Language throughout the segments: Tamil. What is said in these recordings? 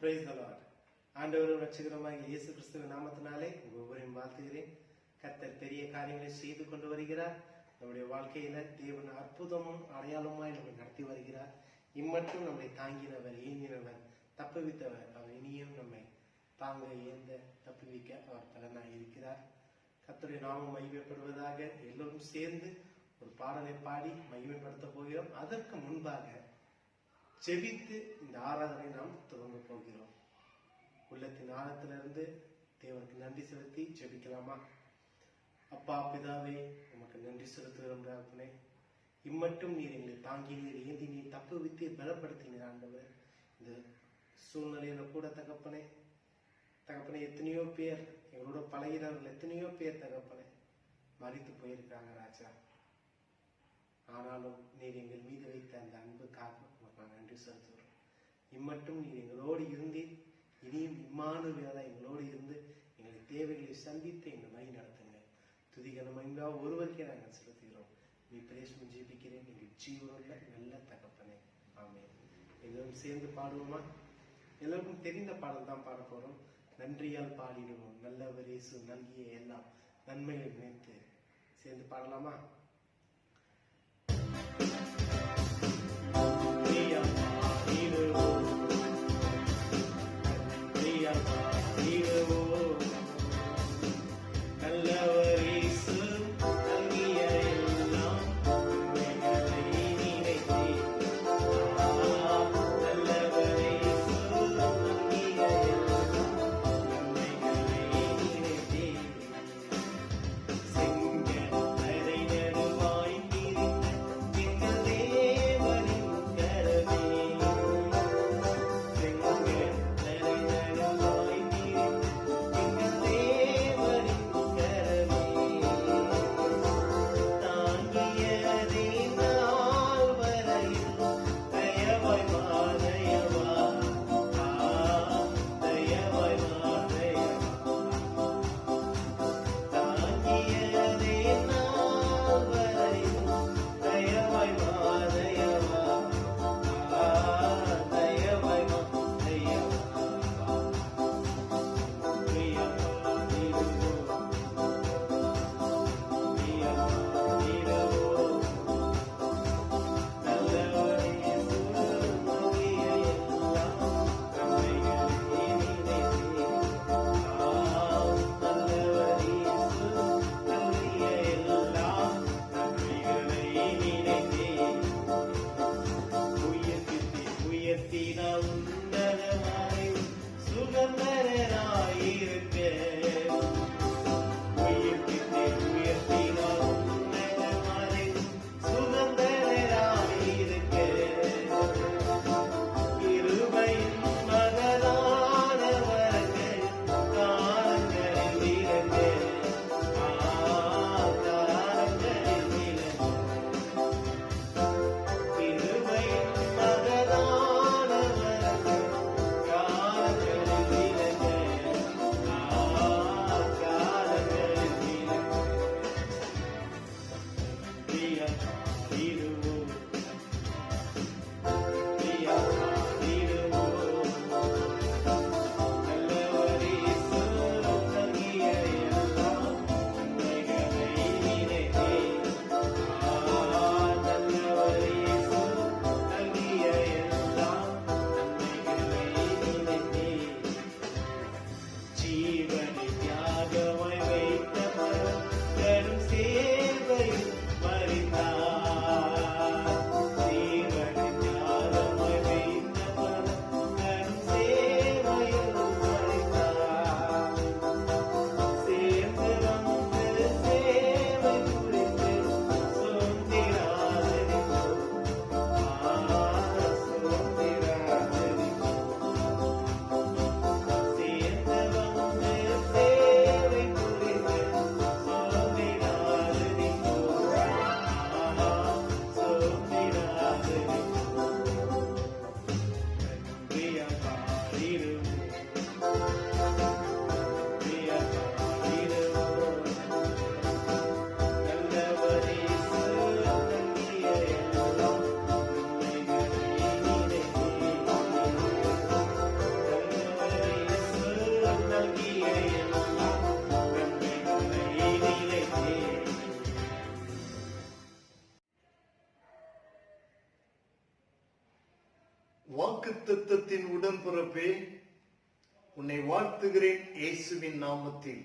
Praise the Lord. ஆண்டவரும் ரட்சகருமாகிய இயேசு கிறிஸ்துவின் நாமத்தினாலே உங்கள் ஒவ்வொருவரையும் வாழ்த்துகிறேன். கர்த்தர் பெரிய காரியங்களை செய்து கொண்டு வருகிறார். நம்முடைய வாழ்க்கையில தேவன் அற்புதமும் அடையாளமாய் நம்மை நடத்தி வருகிறார். இம்மட்டும் நம்மை தாங்கினவர், ஏந்தினவர், தப்புவித்தவர். அவர் இனியும் நம்மை தாங்க ஏந்த தப்புவிக்க அவர் பலனாய் இருக்கிறார். கர்த்தருடைய நாமம் மகிமைப்படுவதாக. எல்லோரும் சேர்ந்து ஒரு பாடலை பாடி மகிமைப்படுத்த போகிறோம். அதற்கு முன்பாக ஜெபித்து இந்த ஆராதனை நாம் துவங்க போகிறோம். உள்ளத்தின் ஆழத்திலிருந்து தேவனுக்கு நன்றி செலுத்தி ஜெபிக்கலாமா? அப்பா பிதாவே, உமக்கு நன்றி செலுத்துகிறோம் தகப்பனே. இம்மட்டும் நீர் எங்களை தாங்கி, நீர் ஏந்தி, நீர் தப்பு வித்து பலப்படுத்தினீர் ஆண்டவர். இந்த சூழ்நிலையில கூட தகப்பனே எத்தனையோ பேர் எங்களோட பழகிறார்கள், எத்தனையோ பேர் தகப்பனே மறித்து போயிருக்காங்க ராஜா. ஆனாலும் நீர் எங்கள் மீது வைத்த அந்த அன்புக்காக நாங்கள் நன்றி செலுத்துகிறோம். இம்மட்டும் நீர் எங்களோடு இருந்து, இனியும் இம்மானுவேலா எங்களோடு இருந்து எங்களை தேவைகளை சந்தித்து எங்களை வழி நடத்துங்க. துதிகரம் எங்கா ஒருவருக்கே நாங்கள் செலுத்துகிறோம். நீ பிரேசம் ஜெபிக்கிறேன். நீங்கள் ஜீவனுள்ள நல்ல தகப்பனே, ஆமென். எல்லோரும் சேர்ந்து பாடுவோமா? எல்லோருக்கும் தெரிந்த பாடல் தான் பாட போறோம். நன்றியால் பாடிடுவோம், நல்லவர் இயேசு நல்கிய எல்லாம் நன்மையை நினைத்து. சேர்ந்து பாடலாமா? தியாகமாய் வைத்த கரும் சேவை மறித்தார். வாக்குத்தத்தத்தின் உடன்பிறப்பே, உன்னை வாழ்த்துகிறேன் இயேசுவின் நாமத்தில்.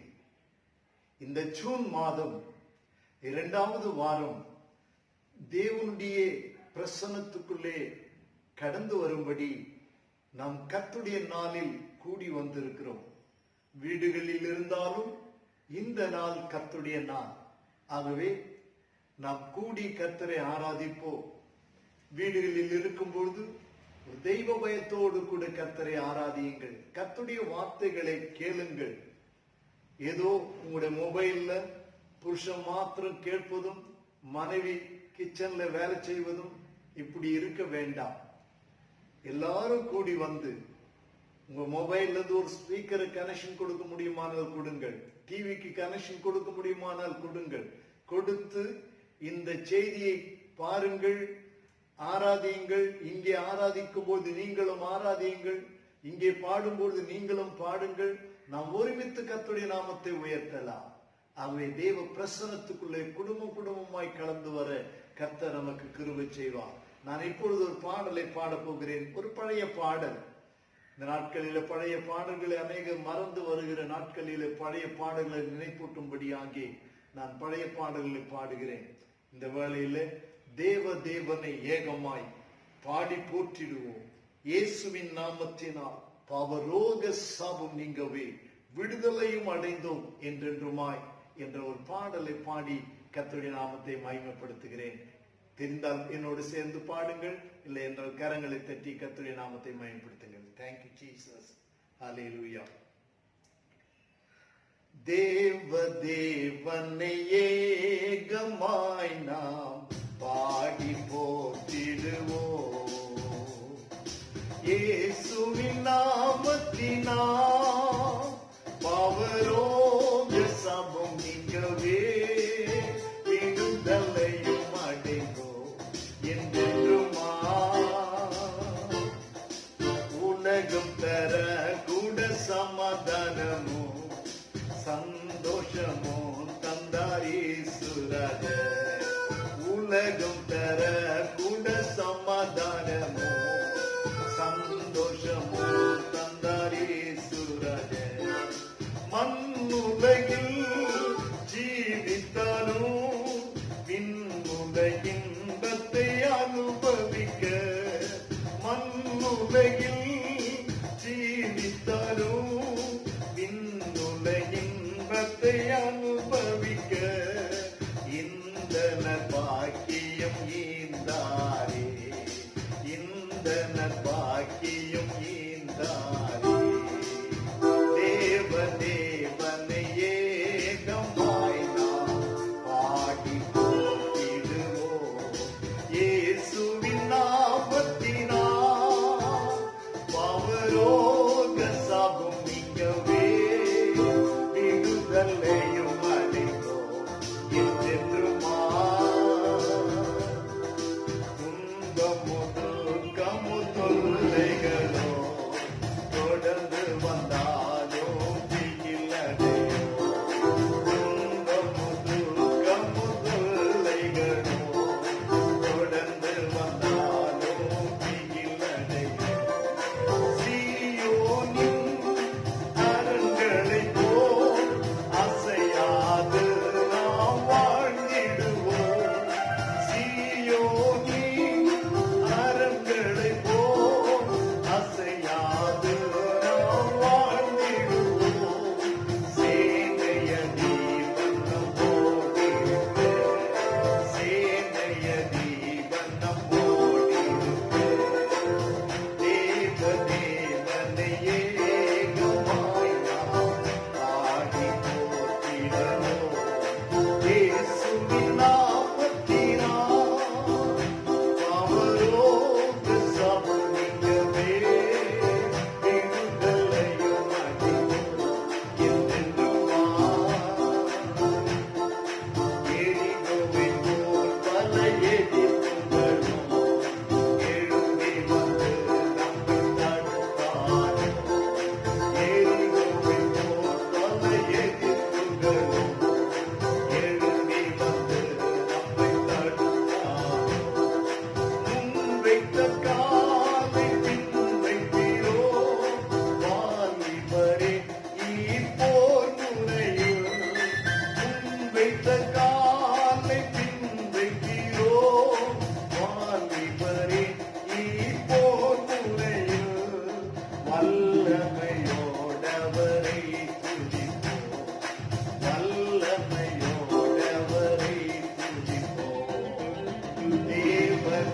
இந்த ஜூன் மாதம் 2வது வாரம் தேவனுடைய பிரசன்னத்துக்குள்ளே கடந்து வரும்படி நாம் கர்த்தருடைய நாளில் கூடி வந்திருக்கிறோம். வீடுகளில் இருந்தாலும் இந்த நாள் கர்த்தருடைய நாள். ஆகவே நாம் கூடி கர்த்தரை ஆராதிப்போம். வீடுகளில் இருக்கும் பொழுது தெய்வ பயத்தோடு கூட கர்த்தரை ஆராதியுங்கள். கர்த்தருடைய வார்த்தைகளை கேளுங்கள். ஏதோ உங்களுடைய மொபைல்ல புருஷன் மாத்திரம் கேட்பதும், மனைவி கிச்சன்ல வேலை செய்வதும் இப்படி இருக்க வேண்டாம். எல்லாரும் கூடி வந்து உங்க மொபைல்ல இருந்து ஒரு ஸ்பீக்கரை கனெக்ஷன் கொடுக்க முடியுமானால் கொடுங்கள். டிவிக்கு கனெக்ஷன் கொடுக்க முடியுமானால் கொடுங்கள். கொடுத்து இந்த செய்தியை பாருங்கள், ஆராதியுங்கள். இங்கே ஆராதிக்கும் போது நீங்களும் ஆராதியுங்கள். இங்கே பாடும்போது நீங்களும் பாடுங்கள். நாம் ஒருமித்து கர்த்தருடைய நாமத்தை உயர்த்தலாம். ஆகவே தேவ பிரசன்னத்துக்குள்ளே குடும்பமாய் கலந்து வர கர்த்தர் நமக்கு கிருபை செய்வார். நான் இப்பொழுது ஒரு பாடலை பாடப் போகிறேன். ஒரு பழைய பாடல். இந்த நாட்களில பழைய பாடல்களை அநேகர் மறந்து வருகிற நாட்களில பழைய பாடல்களை நினைப்பூட்டும்படியாகி நான் பழைய பாடல்களை பாடுகிறேன். இந்த வேளையில தேவனை ஏகமாய் பாடி போற்றிடுவோம். இயேசுவின் நாமத்தினால் பாவரோக சாபம் நீங்கவே விடுதலையும் அடைந்தோம் என்றென்றுமாய் என்ற ஒரு பாடலை பாடி கர்த்தருடைய நாமத்தை மகிமைப்படுத்துகிறேன். தெரிந்தால் என்னோடு சேர்ந்து பாடுங்கள், இல்லை என்றால் கரங்களை தட்டி கர்த்தருடைய நாமத்தை மகிமைப்படுத்துங்கள். Thank you Jesus. Hallelujah. தேவனை ஏகமாய் நாம் பாடி போற்றிடுவோம். இயேசுவின் நாமத்தினால் பாவரோக சாபம் நீங்கவே விடுதலையும் அடைந்தோம் என்றென்றுமாய். உலகம் தர கூட சமாதானமும் சந்தோஷமும் தந்தார் இயேசுராஜர். உலகம் தர கூட சமாதானமும் சந்தோஷமும் தந்தார் இயேசுராஜர். மண்ணுலகில் ஜீவித்தாலும் விண்ணுலகின் இன்பத்தை அனுபவிக்க, மண்ணுலகில் ஜீவித்தாலும் விண்ணுலகின் இன்பத்தை அனுபவிக்க இந்த நற்பாக்கியம் ஈந்தாரே, இந்த நற்பாக்கியம் ஈந்தாரே. தேவனை ஏகமாய் நாம் பாடி போற்றிடுவோம். இயேசுவின் நாமத்தினால் பாவரோக சாபம் நீங்கவே விடுதலையும் அடைந்தோம் என்றென்றுமாய்.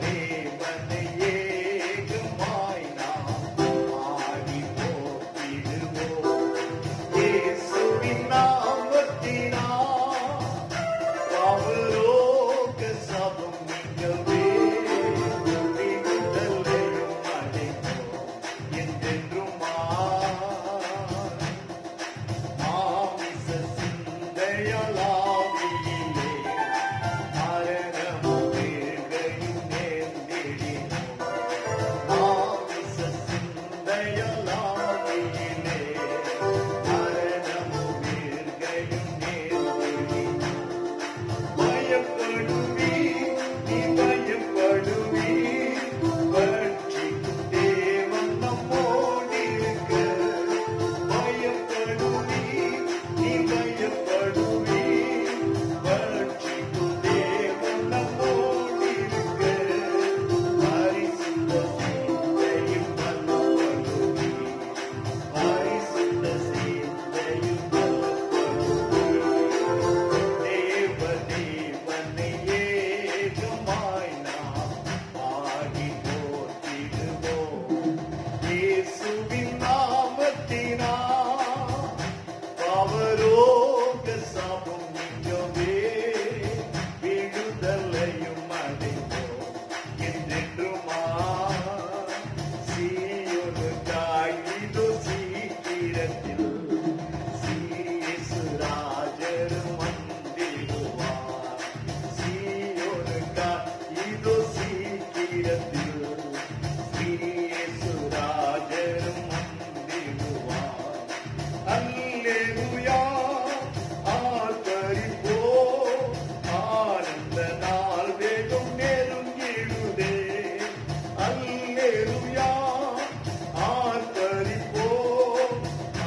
தேவனை ஏகமாய் நாம் பாடி போற்றிடுவோம். இயேசுவின் நாமத்தினால் பாவரோக சாபம் நீங்கவே விடுதலையும் அடைந்தோம் என்றென்றும் மாமிச சிந்தையளாவியிலே மரணமும் வீழ்கையும் நேர்ந்திடினோம். மாமிச சிந்தையளாவியிலே மரணமும் வீழ்கையும் நேர்ந்திடினோம். பயப்படுவீர், நீ பயப்படுவீர், பட்சிக்கும் தேவன் நம்மோடிருக்க. பயப்படுவீர், நீ பயப்படுவீர், பட்சிக்கும் தேவன் நம்மோடிருக்க. பரிசுத்த சிந்தையில் பலப்படுவீர், பரிசுத்த சிந்தையில் பலப்படுவீர். தேவனை ஏகமாய் நாம் பாடி போற்றிடுவோம். இயேசுவின் நாமத்தினால் பாவரோக சாபம் நீங்கவே விடுதலையும் அடைந்தோம் என்றென்றுமா. சீயோனுக்காய் இதோ சீக்கிரத்தில் இயேசு ராஜரும் வந்திடுவார். சீயோனுக்காய் இதோ சீக்கிரத்தில் இயேசு ராஜரும் வந்திடுவார். அல்லேலூயா, ஆர்ப்பரிப்போம், ஆனந்த நாள் வேகம் நெருங்கிடுதே. அல்லேலூயா, ஆர்ப்பரிப்போம்,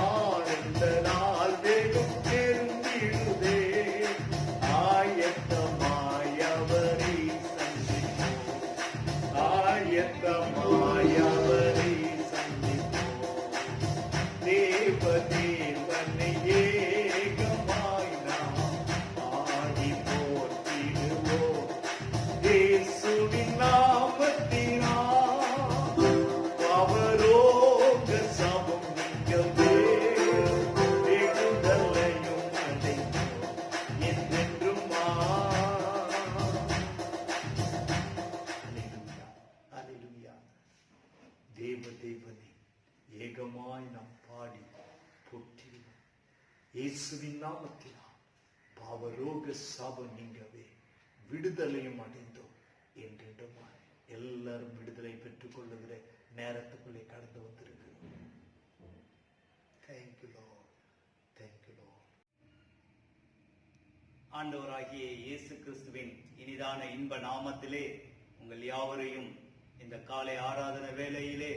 ஆனந்த நாள் வேகம் நெருங்கிடுதே. ஆயத்தமாய் அவரை சந்திப்போம், ஆயத்தமாய் அவரை சந்திப்போம். தேவனை ஏகமாய் நாம் பாடி போற்றிடுவோம். இயேசுவின் நாமத்தினால் பாவரோக சாபம் நீங்கவே விடுதலையும் அடைந்தோம் என்றென்றும். அல்லேலூயா. தேவனை ஏகமாய் நாம் பாடி போற்றிடுவோம். இயேசுவின் நாமத்தினால் பாவரோக சாபம் நீங்கவே விடுதலையும் அடைந்தோம் என்றென்றுமாய். எல்லாரும் விடுதலை பெற்றுக் கொள்ளுகிற நேரத்துக்குள்ளே கடந்து வந்திருக்கிறோம். Thank you Lord, thank you Lord. ஆண்டவராகிய இயேசு கிறிஸ்துவின் இனிதான இன்ப நாமத்திலே உங்கள் யாவரையும் இந்த காலை ஆராதனை வேளையிலே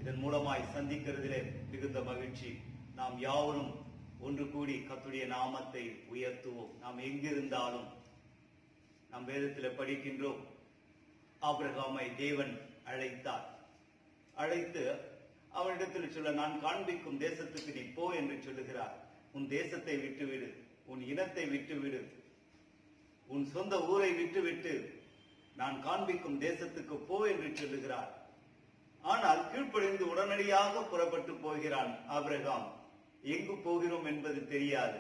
இதன் மூலமாய் சந்திக்கிறதிலே மிகுந்த மகிழ்ச்சி. நாம் யாவரும் ஒன்று கூடி கர்த்தருடைய நாமத்தை உயர்த்துவோம். நாம் எங்கிருந்தாலும் நாம் வேதத்தில் படிக்கின்றோம், ஆபிரகாமை தேவன் அழைத்தார். அழைத்து அவனிடத்தில் சொல்ல, நான் காண்பிக்கும் தேசத்துக்கு நீ போ என்று சொல்லுகிறார். உன் தேசத்தை விட்டுவிடு, உன் இனத்தை விட்டுவிடு, உன் சொந்த ஊரை விட்டுவிட்டு நான் காண்பிக்கும் தேசத்துக்கு போ என்று சொல்லுகிறார். ஆனால் கீழ்ப்படிந்து உடனடியாக புறப்பட்டு போகிறான் ஆபிரகாம். எங்கு போகிறோம் என்பது தெரியாது.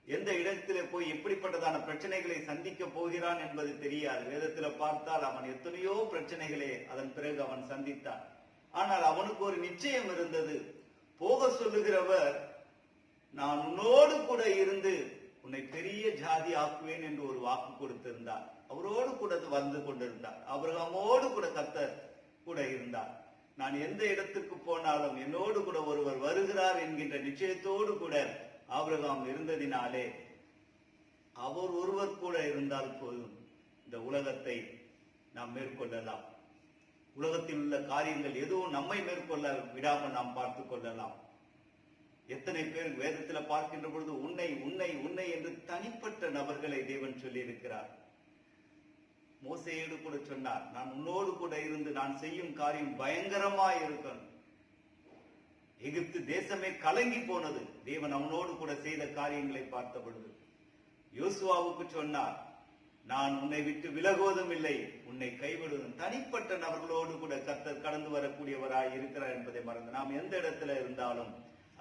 எந்த இடத்திலே போய் எப்படிப்பட்டதான பிரச்சனைகளை சந்திக்க போகிறான் என்பது தெரியாது. வேதத்துல பார்த்தால் அவன் எத்தனையோ பிரச்சனைகளை அதன் பிறகு அவன் சந்தித்தான். ஆனால் அவனுக்கு ஒரு நிச்சயம் இருந்தது. போக சொல்லுகிறவர், நான் உன்னோடு கூட இருந்து உன்னை பெரிய ஜாதி ஆக்குவேன் என்று ஒரு வாக்கு கொடுத்திருந்தார். அவரோடு கூட வந்து கொண்டிருந்தார். ஆபிரகாமோடு கூட கர்த்தர் கூட இருந்தார். நான் எந்த இடத்துக்கு போனாலும் என்னோடு கூட ஒருவர் வருகிறார் என்கின்ற நிச்சயத்தோடு கூட ஆபிரகாம் இருந்ததினாலே, அவர் ஒருவர் கூட இருந்தால் போதும், இந்த உலகத்தை நாம் மேற்கொள்ளலாம். உலகத்தில் உள்ள காரியங்கள் எதுவும் நம்மை மேற்கொள்ள விடாமல் நாம் பார்த்துக் கொள்ளலாம். எத்தனை பேர் வேதத்துல பார்க்கின்ற பொழுது உன்னை உன்னை உன்னை என்று தனிப்பட்ட நபர்களை தேவன் சொல்லி இருக்கிறார். மோசேயோடு கூட சொன்னார், நான் உன்னோடு கூட இருந்து நான் செய்யும் காரியம் பயங்கரமாய் இருக்கும். எகிப்து தேசமே கலங்கி போனது தேவன் அவனோடு கூட செய்த காரியங்களை பார்த்த பொழுது. யோசுவாவுக்கு சொன்னார், நான் உன்னை விட்டு விலகுவதும் இல்லை, உன்னை கைவிடுவதும். தனிப்பட்ட நபர்களோடு கூட கர்த்தர் கடந்து வரக்கூடியவராய் இருக்கிறார் என்பதை மறந்து நாம் எந்த இடத்துல இருந்தாலும்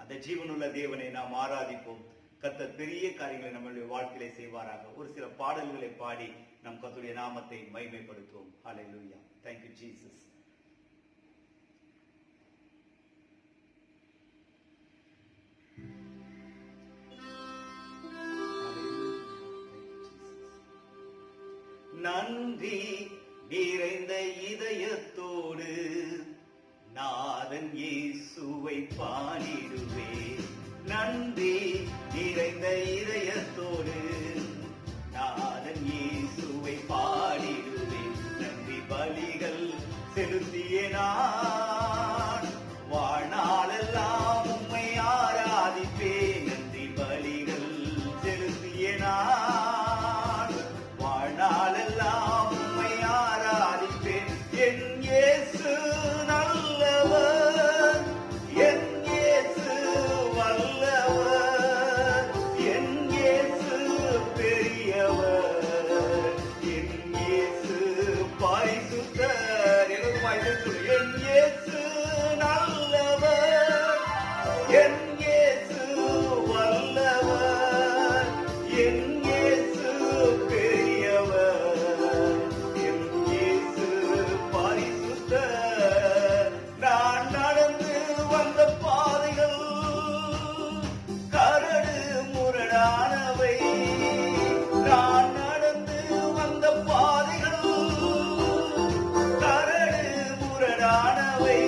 அந்த ஜீவனுள்ள தேவனை நாம் ஆராதிப்போம். கர்த்தர் பெரிய காரியங்களை நம்மளுடைய வாழ்க்கையிலே செய்வாராக. ஒரு சில பாடல்களை பாடி நம் கர்த்தருடைய நாமத்தை மகிமைப்படுத்துவோம். ஹல்லேலூயா. Thank you Jesus. நன்றி நிறைந்த இதயத்தோடு நாதன் இயேசுவை பாடிடுவே. நன்றி நிறைந்த இதயத்தோடு நாதன் இயேசுவை பாடிடுவே. நன்றி பலிகள் செலுத்திய நான் வாழ்நாளெல்லாம் உம்மை ஆராதிப்பேன். நன்றி பலிகள் செலுத்திய நான் வாழ்நாளெல்லாம் உம்மை ஆராதிப்பேன். என் இயேசு நல்லவர், என் இயேசு வல்லவர், என் இயேசு பெரியவர், என் இயேசு பரிசுத்தர். என் இயேசு நல்லவர், என் இயேசு வல்லவர், என் இயேசு பெரியவர், என் இயேசு பரிசுத்தர். நான் நடந்து வந்த பாதைகள் கரடு முரடானவை, நான் நடந்து வந்த பாதைகள் கரடு முரடானவை.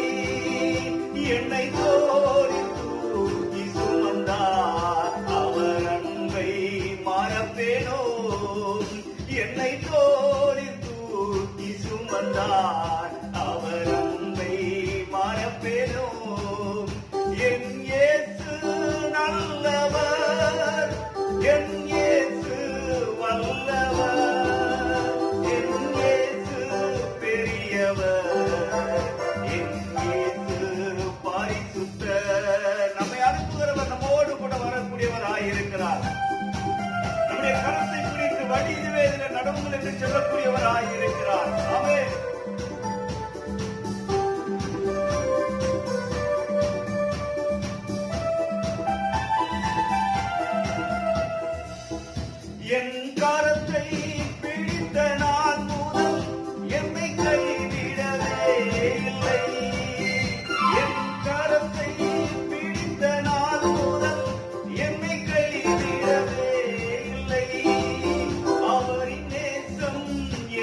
என்னை தோழி தூக்கி சுமந்தார், அவர் அன்பை மறப்பேனோ. என்னை தோழி தூக்கி சுமந்தார், அவர் அன்பை மறப்பேனோ. என் இயேசு நல்லவர், என் இயேசு வல்லவர், என் இயேசு பெரியவர், என் இயேசு பரிசுத்தர். நம்மை அனுப்புகிறவர் நம்மோடு கூட வரக்கூடியவராயிருக்கிறார். நம்முடைய கருத்தை குறித்து வழி இதுவே இதில் நடவுங்கள் என்று சொல்லக்கூடியவராயிருக்கிறார். ஆமென். என் கரத்தை பிடித்த நாள் முதல் என்னை கைவிடவே இல்லை. என் கரத்தை பிடித்த நாள் முதல் என்னை கைவிடவே இல்லை. அவரின் நேசம்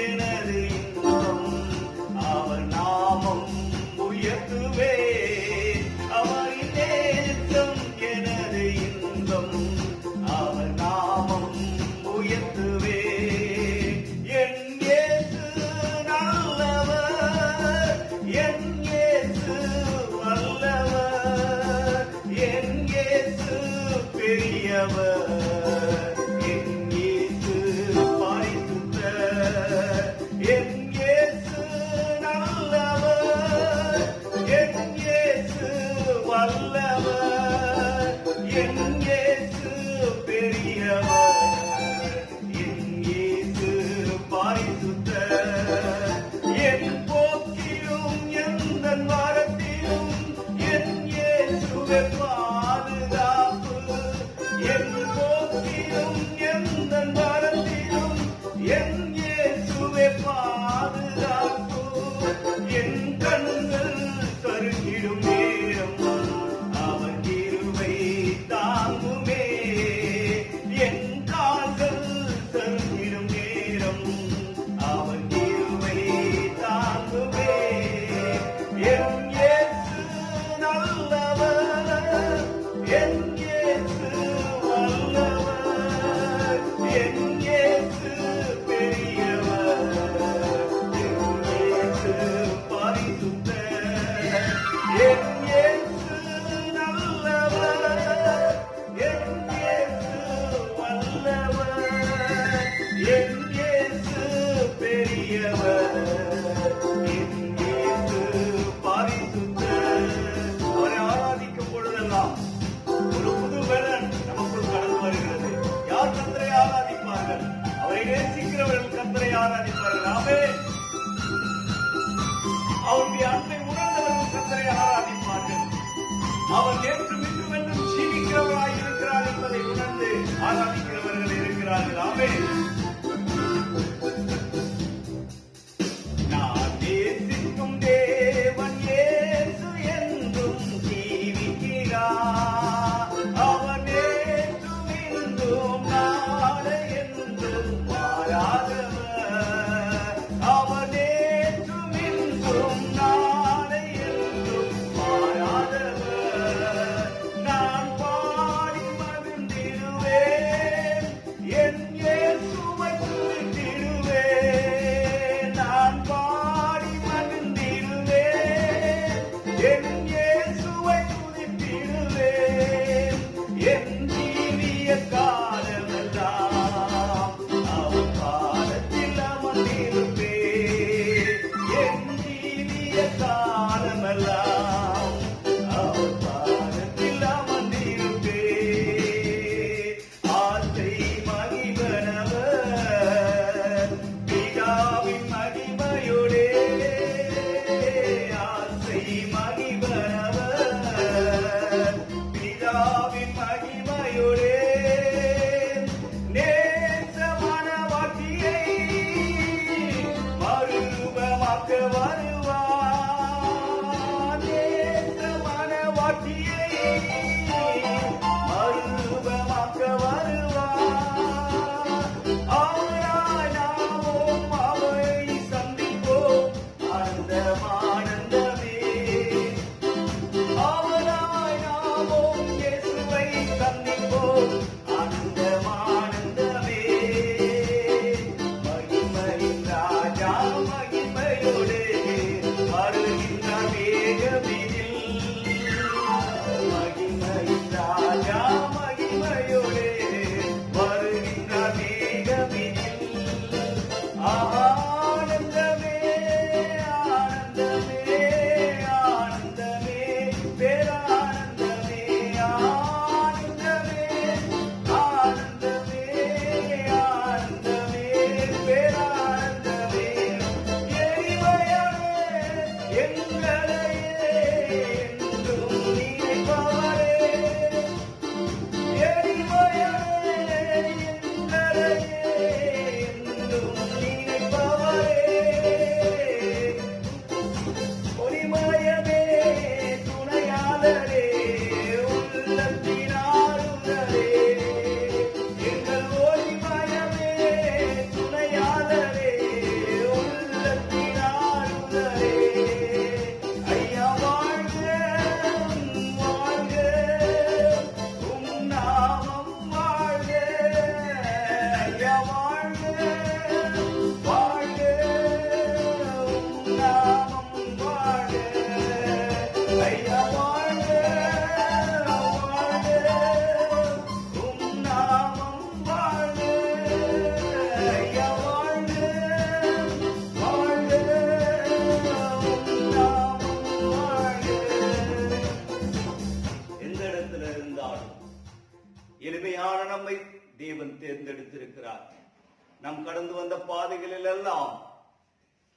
எனது இன்பம், அவர் நாமம் உயர்த்துவே. அவரின் நேசம் எனது இன்பம், அவர் நாமம் உயர்த்துவே. என் இயேசு நல்லவர், என் இயேசு வல்லவர், என் இயேசு பெரியவர், என் இயேசு பரிசுத்தர். என் இயேசு நல்லவர், என் இயேசு வல்லவர், என் இயேசு பெரியவர், என் இயேசு பரிசுத்தர். என் போக்கிலும் எந்தன் வாரத்திலும் என் இயேசுவே பாதுகாப்பு. என் போக்கிலும் எந்தன் வாரத்திலும் என் இயேசுவே பாதுகாப்பு. என் கண்கள் கருகிடும் நேரம் அவர் கிருபை தாங்குமே. என் கால்கள் கருகிடும் நேரம் அவர் கிருபை தாங்குமே. என் இயேசு நல்லவர், என் இயேசு வல்லவர், என் இயேசு பெரியவர், என் இயேசு பரிசுத்தர். என் இயேசு நல்லவர், என் இயேசு வல்லவர், என் இயேசு பெரியவர், என் இயேசு பரிசுத்தர். அவரை ஆராதிக்கும் பொழுதெல்லாம் ஒரு புது பலன் நமக்குள் கடந்து வருகிறது. யார் கர்த்தரை ஆராதிப்பார்கள்? அவரை நேசிக்கிறவர்கள் ஆராதிப்பார்கள். ஆமென். அவருடைய அன்பை உணர்ந்தவர்கள் கர்த்தரை ஆராதிப்பார்கள். அவர் நேற்றும் இன்றும் என்றும் ஜீவிக்கிறவராய் இருக்கிறார் என்பதை உணர்ந்து ஆராதிக்கிறவர்கள் இருக்கிறார்கள். ஆமென். நான் நேசிக்கும் தேவன் இயேசு என்றும் ஜீவிக்கிறார். அவர் நேற்றும் இன்றும் நாளை என்றும் மாறாதவர். அவர் நேற்றும் இன்றும் நாளை என்றும் மாறாதவர். நான் பாடி மகிழ்ந்திடுவேன், என் இயேசுவை துதித்திடுவேன். நான் பாடி மகிழ்ந்திடுவேன், என் இயேசுவை துதித்திடுவேன். என் ஜீவிய காலமெல்லாம் அவர் பாதத்தில் அமர்ந்திருப்பேன். என் ஜீவிய காலமெல்லாம் அவர் பாதத்தில் அமர்ந்திருப்பேன். ஆசை மகிழ்வனவர் பிதாவின் மகிமையோடே. ஆசை மகிழ்வனவர் பிதாவின் மகிமையோடே. நேசமான வாக்கியை மறுரூபமாக்க வருவார். நேசமான வாக்கியை மறுரூபமாக்க வருவார். அவராய் நாமும் அவரை சந்திப்போம், ஆனந்தமானந்தமே. அவராய் நாமும் இயேசுவை சந்திப்போம், ஆனந்தமானந்தமே. மகிமையின் ராஜா மகிமையோடே வருகின்றார் மேகமேனில். மகிமையின் ராஜா மகிமையோடே வருகின்றார் மேகமேனில். ஆனந்தமே ஆனந்தமே ஆனந்தமே பேரானந்தமே. ஆனந்தமே ஆனந்தமே ஆனந்தமே பேரானந்தமே. எளிமையானே எங்களையே என்றும் நினைப்பவரே. எளிமையானே எங்களையே என்றும் நினைப்பவரே. ஒளிமயமே துணையாளரே, உள்ளத்தின் ஆளுநரே. எங்கள் ஒளிமயமே துணையாளரே, உள்ளத்தின் ஆளுநரே. ஐயா வாழ்க வாழ்க, உம் நாமம் வாழ்க. ஐயா வாழ்க வாழ்க, உம் நாமம் வாழ்க. ஐயா வாழ்க வாழ்க, உம் நாமம் வாழ்க. ஐயா வாழ்க வாழ்க, உம் நாமம் வாழ்க. எந்த இடத்துல இருந்தாலும் எளிமையான நம்மை தேவன் தேர்ந்தெடுத்திருக்கிறார். நாம் கடந்து வந்த பாதைகளில் எல்லாம்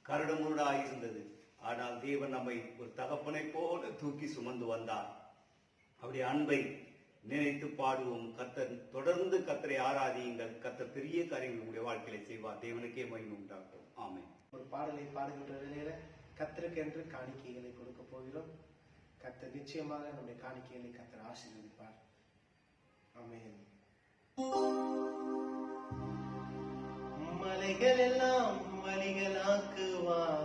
கரடுமுரடாய் இருந்தது. ஆனால் தேவன் நம்மை ஒரு தகப்பனை போல தூக்கி சுமந்து வந்தார். அவருடைய அன்பை நினைத்து பாடுவோம். கர்த்தர் தொடர்ந்து கர்த்தரை ஆராதியுங்கள். கர்த்தர் பெரிய காரியங்கள் உங்களுடைய வாழ்க்கையில செய்வார். தேவனுக்கே மகிமை உண்டாகும். ஆமென். ஒரு பாடலை பாடுகின்ற வேளையில கர்த்தருக்கென்று காணிக்கைகளை கொடுக்க போகிறோம். கர்த்தர் நிச்சயமாக நம்முடைய காணிக்கைகளை கர்த்தர் ஆசீர்வதிப்பார். ஆமென். மலைகள் எல்லாம் வழிகளாக்குவார்,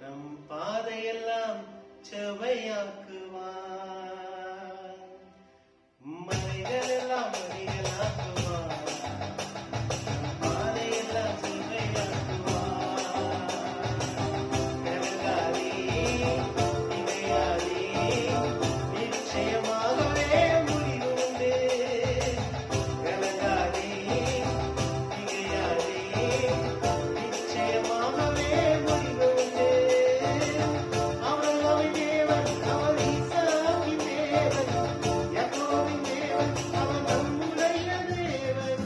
நம் பாதையெல்லாம் செவ்வையாக்குவார். மலைகள் எல்லாம் வழிகளாக்குவார், நம் பாதையெல்லாம் செவ்வையாக்குவார். கலங்காதே, திகையாதே, நிச்சயமாகவே முடிவு உண்டு. கலங்காதே, திகையாதே, நிச்சயமாகவே முடிவு உண்டு. அவர் நம் தேவன், அவர் ஈசாக்கின் தேவன், யாக்கோபின் தேவன், அவர் நம்முடைய தேவன்.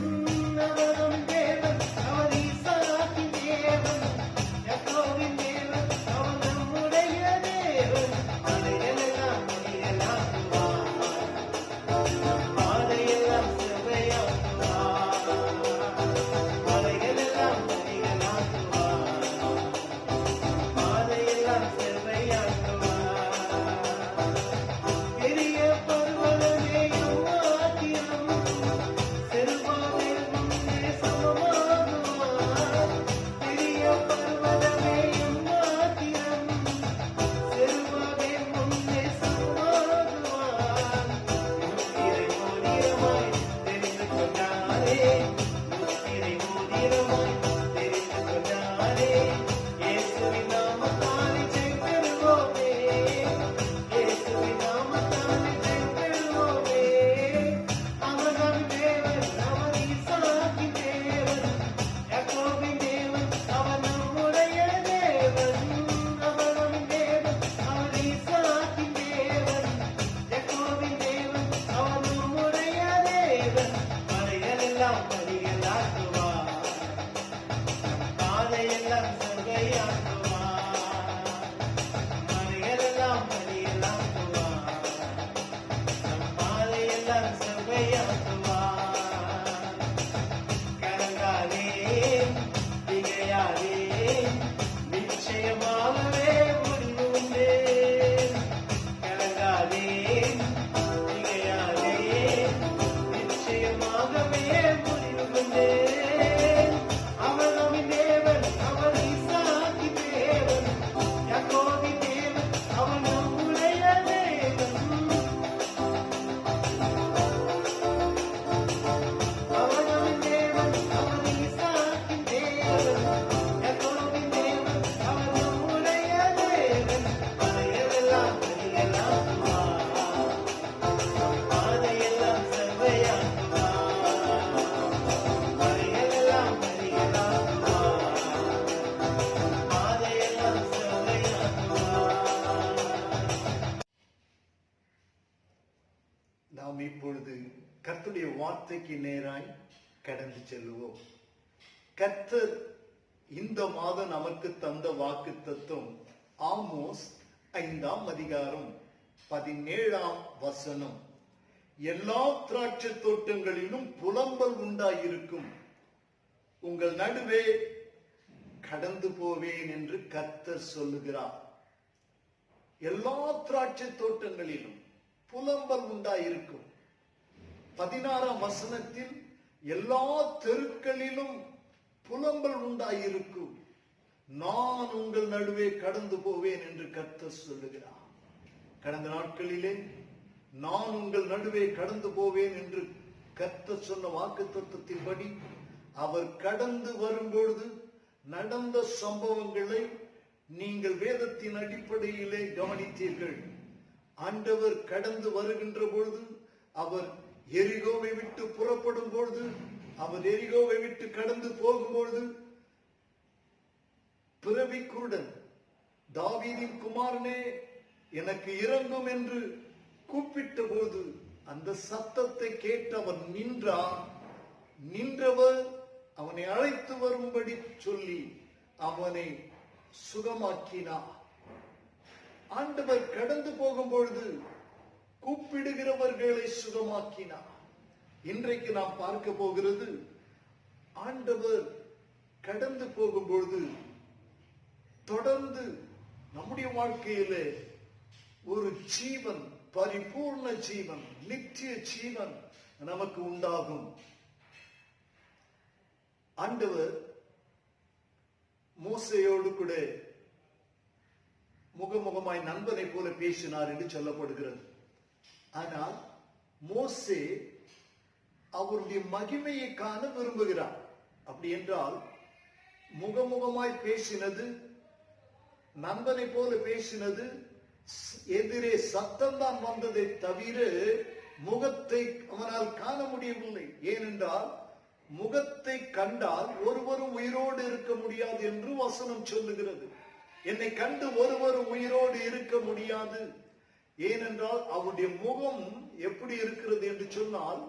பாதையெல்லாம் செவ்வையாக்குவார். மலைகளெல்லாம் மலையெல்லாக்குவார். நம் பாதையெல்லாம் செவ்வையாக்குவார். கலங்காதே, திகையாதே, நிச்சயமாகவே முடிவு உண்டு. கலங்காதே, திகையாதே, நிச்சயமாகவே முடிவு உண்டு. அவர் நம்மின் தேவன், அவர் ஈசாக்கின் தேவன், யாக்கோபின் தேவன், அவர் நம்முடைய தேவன். அவர் நம்மின் தேவன், அவர் ஈசாக்கின் தேவன், யாக்கோபின் தேவன், அவர் நம்முடைய தேவன். பாதையெல்லாம் மலையெல்லாக்குவார். பாதையெல்லாம் செவ்வையாக்குவார். பாதையெல்லாம் மலையெல்லாக்குவார். பாதையெல்லாம் செவ்வையாக்குவார். நாம் இப்பொழுது கர்த்தருடைய வார்த்தைக்கு நேராய் கடந்து செல்லுவோம். கர்த்தர் இந்த மாதம் நமக்கு தந்த வாக்கு தத்துவம் ஆமோஸ் 5ஆம் அதிகாரம் 17ஆம் வசனம். எல்லா திராட்சை தோட்டங்களிலும் புலம்பல் உண்டாயிருக்கும், உங்கள் நடுவே கடந்து போவேன் என்று கர்த்தர் சொல்லுகிறார். எல்லா திராட்சை தோட்டங்களிலும் புலம்பல் உண்டாயிருக்கும். 16ஆம் வசனத்தில் எல்லா தெருக்களிலும் புலம்பல் உண்டாயிருக்கும், நான் உங்கள் நடுவே கடந்து போவேன் என்று கர்த்தர் சொல்லுகிறார். கடந்த நாட்களிலே நான் உங்கள் நடுவே கடந்து போவேன் என்று கர்த்தர் சொன்ன வாக்குத்தத்தத்தின்படி அவர் கடந்து வரும்பொழுது நடந்த சம்பவங்களை நீங்கள் வேதத்தின் அடிப்படையிலே கவனித்தீர்கள். ஆண்டவர் கடந்து வருகின்ற பொழுது, அவர் எரிகோவை விட்டு புறப்படும் பொழுது, அவர் எரிகோவை விட்டு கடந்து போகும்பொழுது, பிறவி குருடன் தாவீதின் குமாரனே எனக்கு இரங்கும் என்று கூப்பிட்ட போது அந்த சத்தத்தை கேட்டு அவன் நின்றான். நின்றவர் அவனை அழைத்து வரும்படி சொல்லி அவனை சுகமாக்கினார். ஆண்டவர் கடந்து போகும் பொழுது கூப்பிடுகிறவர்களை சுகமாக்கினார். இன்றைக்கு நாம் பார்க்க போகிறது, ஆண்டவர் கடந்து போகும் பொழுது தொடர்ந்து நம்முடைய வாழ்க்கையிலே ஒரு ஜீவன், பரிபூர்ண ஜீவன், நித்திய ஜீவன் நமக்கு உண்டாகும். ஆண்டவர் மோசேயோடு கூட முகமுகமாய் நண்பனை போல பேசினார் என்று சொல்லப்படுகிறது. ஆனால் மோசே அவருடைய மகிமையை காண விரும்புகிறார். அப்படி என்றால் முகமுகமாய் பேசினது, நண்பனை போல பேசினது, எதிரே சத்தம் தான் வந்ததை தவிர முகத்தை அவனால் காண முடியவில்லை. ஏனென்றால் முகத்தை கண்டால் ஒருவரும் உயிரோடு இருக்க முடியாது என்று வசனம் சொல்லுகிறது. என்னை கண்டு ஒருவரும் உயிரோடு இருக்க முடியாது. ஏனென்றால் அவருடைய முகம் எப்படி இருக்கிறது என்று சொன்னால்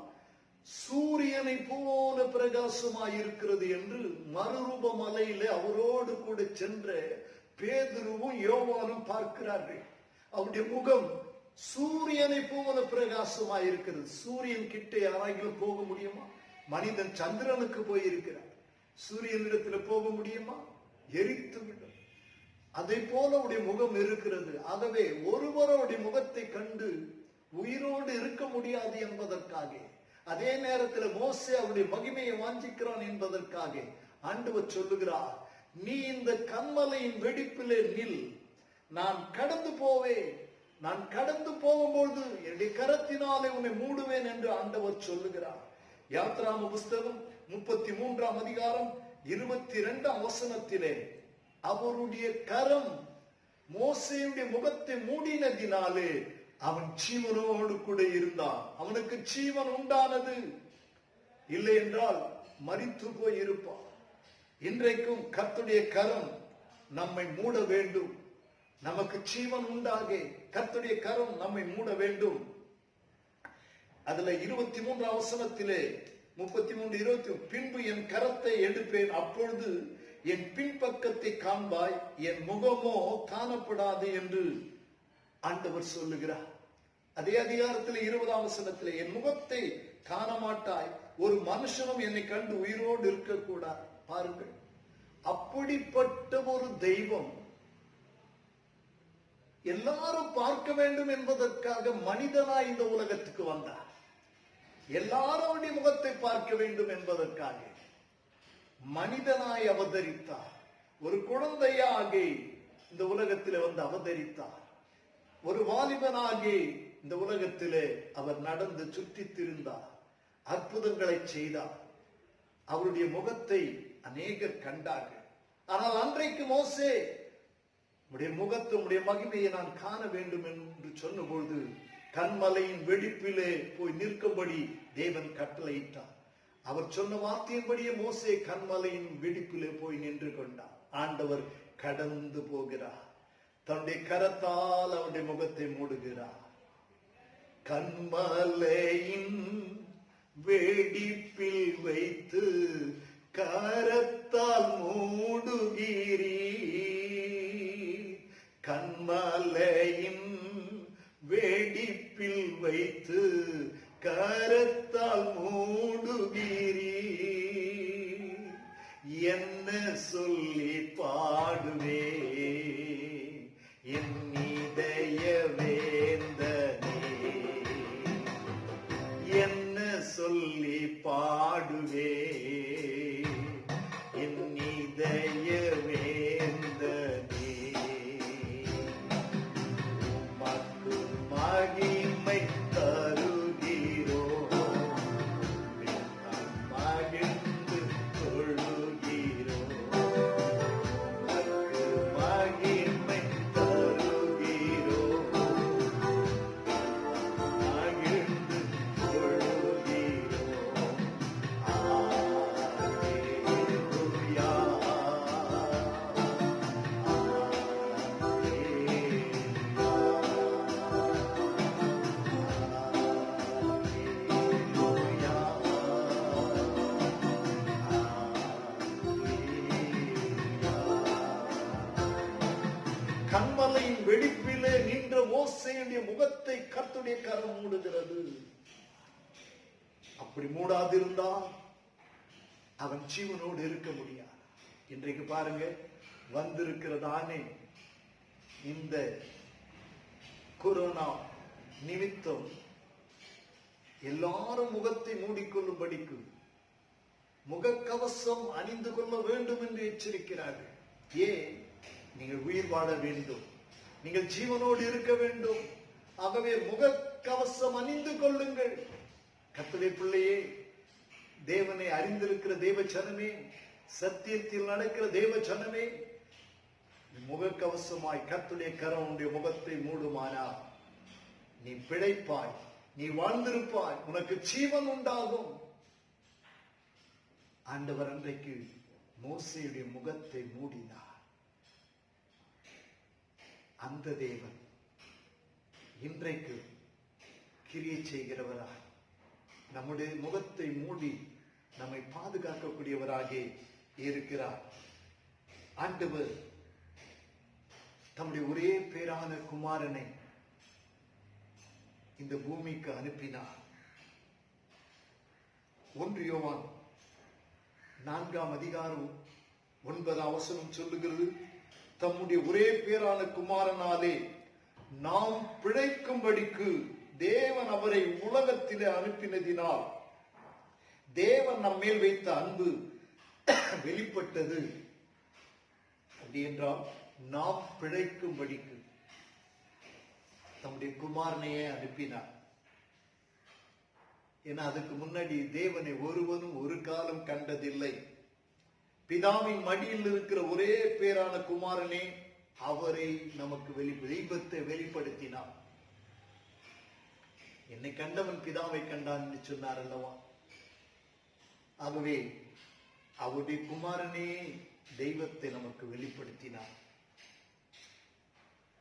சூரியனை போல பிரகாசமாய் இருக்கிறது என்று மறுரூப மலையில அவரோடு கூட சென்ற பேதுருவும் யோவானும் பார்க்கிறார்கள். அவருடைய முகம் சூரியனை போல பிரகாசமாய் இருக்கிறது. சூரியன் கிட்ட யாராகிலும் போக முடியுமா? மனிதன் சந்திரனுக்கு போயிருக்கிறார், சூரியனிடத்தில் போக முடியுமா? எரித்து விடும். அதை போல அவருடைய முகம் இருக்கிறது. ஆகவே ஒருவருடைய முகத்தை கண்டு உயிரோடு இருக்க முடியாது என்பதற்காக, அதே நேரத்தில் மோசே அவருடைய மகிமையை வாஞ்சிக்கிறான் என்பதற்காக ஆண்டவர் சொல்லுகிறார், நீ இந்த கன்மலையின் வெடிப்பிலே நில், நான் கடந்து போவேன், நான் கடந்து போகும்போது என்னுடைய கரத்தினாலே உன்னை மூடுவேன் என்று ஆண்டவர் சொல்லுகிறார். யாத்ராம புஸ்தகம் 33ஆம் அதிகாரம் 22ஆம் வசனத்திலே அவருடைய கரம் மோசேயுடைய முகத்தை மூடினதினாலே அவன் ஜீவனோடு கூட இருந்தான். அவனுக்கு ஜீவன் உண்டானது. இல்லை என்றால் மரித்து போய் இருப்பான். இன்றைக்கும் கர்த்தருடைய கரம் நம்மை மூட வேண்டும். நமக்கு ஜீவன் உண்டாக கர்த்தருடைய கரம் நம்மை மூட வேண்டும். அதுல 23ஆம் வசனத்திலே 33:20 பின்பு என் கரத்தை எடுப்பேன், அப்பொழுது என் பின்பக்கத்தை காண்பாய், என் முகமோ காணப்படாது என்று ஆண்டவர் சொல்லுகிறார். அதே அதிகாரத்தில் 20ஆம் வசனத்தில், என் முகத்தை காண மாட்டாய், ஒரு மனுஷனும் என்னை கண்டு உயிரோடு இருக்கக்கூடாது. பாருங்கள், அப்படிப்பட்ட ஒரு தெய்வம் எல்லாரும் பார்க்க வேண்டும் என்பதற்காக மனிதனாய் இந்த உலகத்துக்கு வந்தார். எல்லாருடைய முகத்தை பார்க்க வேண்டும் என்பதற்காக மனிதனாய் அவதரித்தார். ஒரு குழந்தையாகி இந்த உலகத்திலே வந்து அவதரித்தார். ஒரு வாலிபனாகி இந்த உலகத்திலே அவர் நடந்து சுற்றித் திரிந்தார். அற்புதங்களை செய்தார். அவருடைய முகத்தை அநேகர் கண்டார்கள். ஆனால் அன்றைக்கு மோசே, உடைய முகத்தை, உடைய மகிமையை நான் காண வேண்டும் என்று சொன்னபொழுது கன்மலையின் வெடிப்பிலே போய் நிற்கும்படி தேவன் கட்டளையிட்டார். அவர் சொன்ன வார்த்தையின்படியே மோசே கன்மலையின் வெடிப்பிலே போய் நின்று கொண்டார். ஆண்டவர் கடந்து போகிறார். தன்னுடைய கரத்தால் அவருடைய முகத்தை மூடுகிறார். கன்மலையின் வெடிப்பில் வைத்து கரத்தால் மூடுகிறீ, கன்மலையின் வெடிப்பில் வைத்து கரத்தால் மூடுகிறீ, என்ன சொல்லி பாடுவே என் இதய வேந்தனே, என்ன சொல்லி பாடுவே என் இதய வேந்தனே, உமக்கு மகிமை தருகிறோம், மகிழ்ந்து கொள்ளுகிறோம், உமக்கு மகிமை தருகிறோம், மகிழ்ந்து கொள்ளுகிறோம். அல்லேலூயா, கன்மலையின் வெடிப்பிலே நின்ற மோசேயுடைய முகத்தை கர்த்தருடைய கரம் மூடுகிறது. அப்படி மூடாதிருந்தால் அவன் ஜீவனோடு இருக்க முடியாது. இன்றைக்கு பாருங்க, வந்திருக்கிறதானே இந்த கொரோனா நிமித்தம் எல்லாரும் முகத்தை மூடிக்கொள்ளும்படிக்கு முகக்கவசம் அணிந்து கொள்ள வேண்டும் என்று எச்சரிக்கிறார்கள். ஏன்? நீங்கள் உயிர் வாழ வேண்டும், நீங்கள் ஜீவனோடு இருக்க வேண்டும். ஆகவே முகக்கவசம் அணிந்து கொள்ளுங்கள். கர்த்தருடைய பிள்ளையே, தேவனை அறிந்திருக்கிற தேவ ஜனமே, சத்தியத்தில் நடக்கிற தேவ ஜனமே, முகக்கவசமாய் கர்த்தருடைய கரம் உன்னுடைய முகத்தை மூடுமானால் நீ பிழைப்பாய், நீ வாழ்ந்திருப்பாய், உனக்கு ஜீவன் உண்டாகும். ஆண்டவர் அன்றைக்கு மோசேயுடைய முகத்தை மூடினார். அந்த தேவன் இன்றைக்கு கிரியை செய்கிறவராய் நம்முடைய முகத்தை மூடி நம்மை பாதுகாக்கக்கூடியவராக இருக்கிறார். ஆண்டவர் தம்முடைய ஒரே பேரான குமாரனை இந்த பூமிக்கு அனுப்பினார். 1 யோவான் 4ஆம் அதிகாரம் 9ஆம் வசனம் சொல்லுகிறது, தம்முடைய ஒரே பேரான குமாரனாலே நாம் பிழைக்கும்படிக்கு தேவன் அவரை உலகத்திலே அனுப்பினதினால் தேவன் நம்மேல் வைத்த அன்பு வெளிப்பட்டது. அப்படி என்றால் நாம் பிழைக்கும்படிக்கு தம்முடைய குமாரனையே அனுப்பினார். ஏன்னா அதுக்கு முன்னாடி தேவனை ஒருவனும் ஒரு காலம் கண்டதில்லை. பிதாவின் மடியில் இருக்கிற ஒரே பேரான குமாரனே அவரை நமக்கு தெய்வத்தை வெளிப்படுத்தினார். என்னை கண்டவன் பிதாவை கண்டான் என்று சொன்னார் அல்லவா? ஆகவே அவருடைய குமாரனே தெய்வத்தை நமக்கு வெளிப்படுத்தினார்.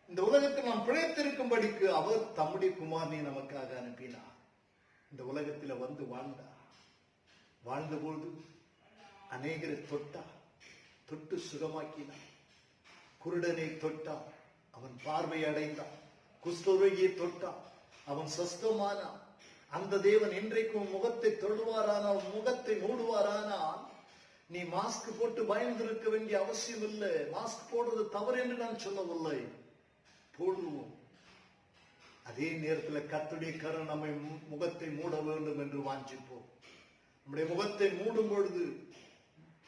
இந்த உலகத்தில் நாம் பிழைத்திருக்கும்படிக்கு அவர் தம்முடைய குமாரனை நமக்காக அனுப்பினார். இந்த உலகத்தில் வந்து வாழ்ந்தார். வாழ்ந்தபோது அநேகரை தொட்டார், தொட்டு சுகமாக்கினார். குருடனை தொட்டான், அவன் பார்வை அடைந்தான். குஷ்டரோகியை தொட்டான், அவன் சொஸ்தமானான். அந்த தேவன் இன்றைக்கும் முகத்தை தொடுவாரானால், முகத்தை மூடுவாரானால், நீ மாஸ்க் போட்டு பயந்திருக்க வேண்டிய அவசியம் இல்லை. மாஸ்க் போடுறது தவறு என்று நான் சொல்லவில்லை, போடுவோம். அதே நேரத்தில் கர்த்தருடைய கரம் நம்மை முகத்தை மூட வேண்டும் என்று வாஞ்சிப்போம். நம்முடைய முகத்தை மூடும் பொழுது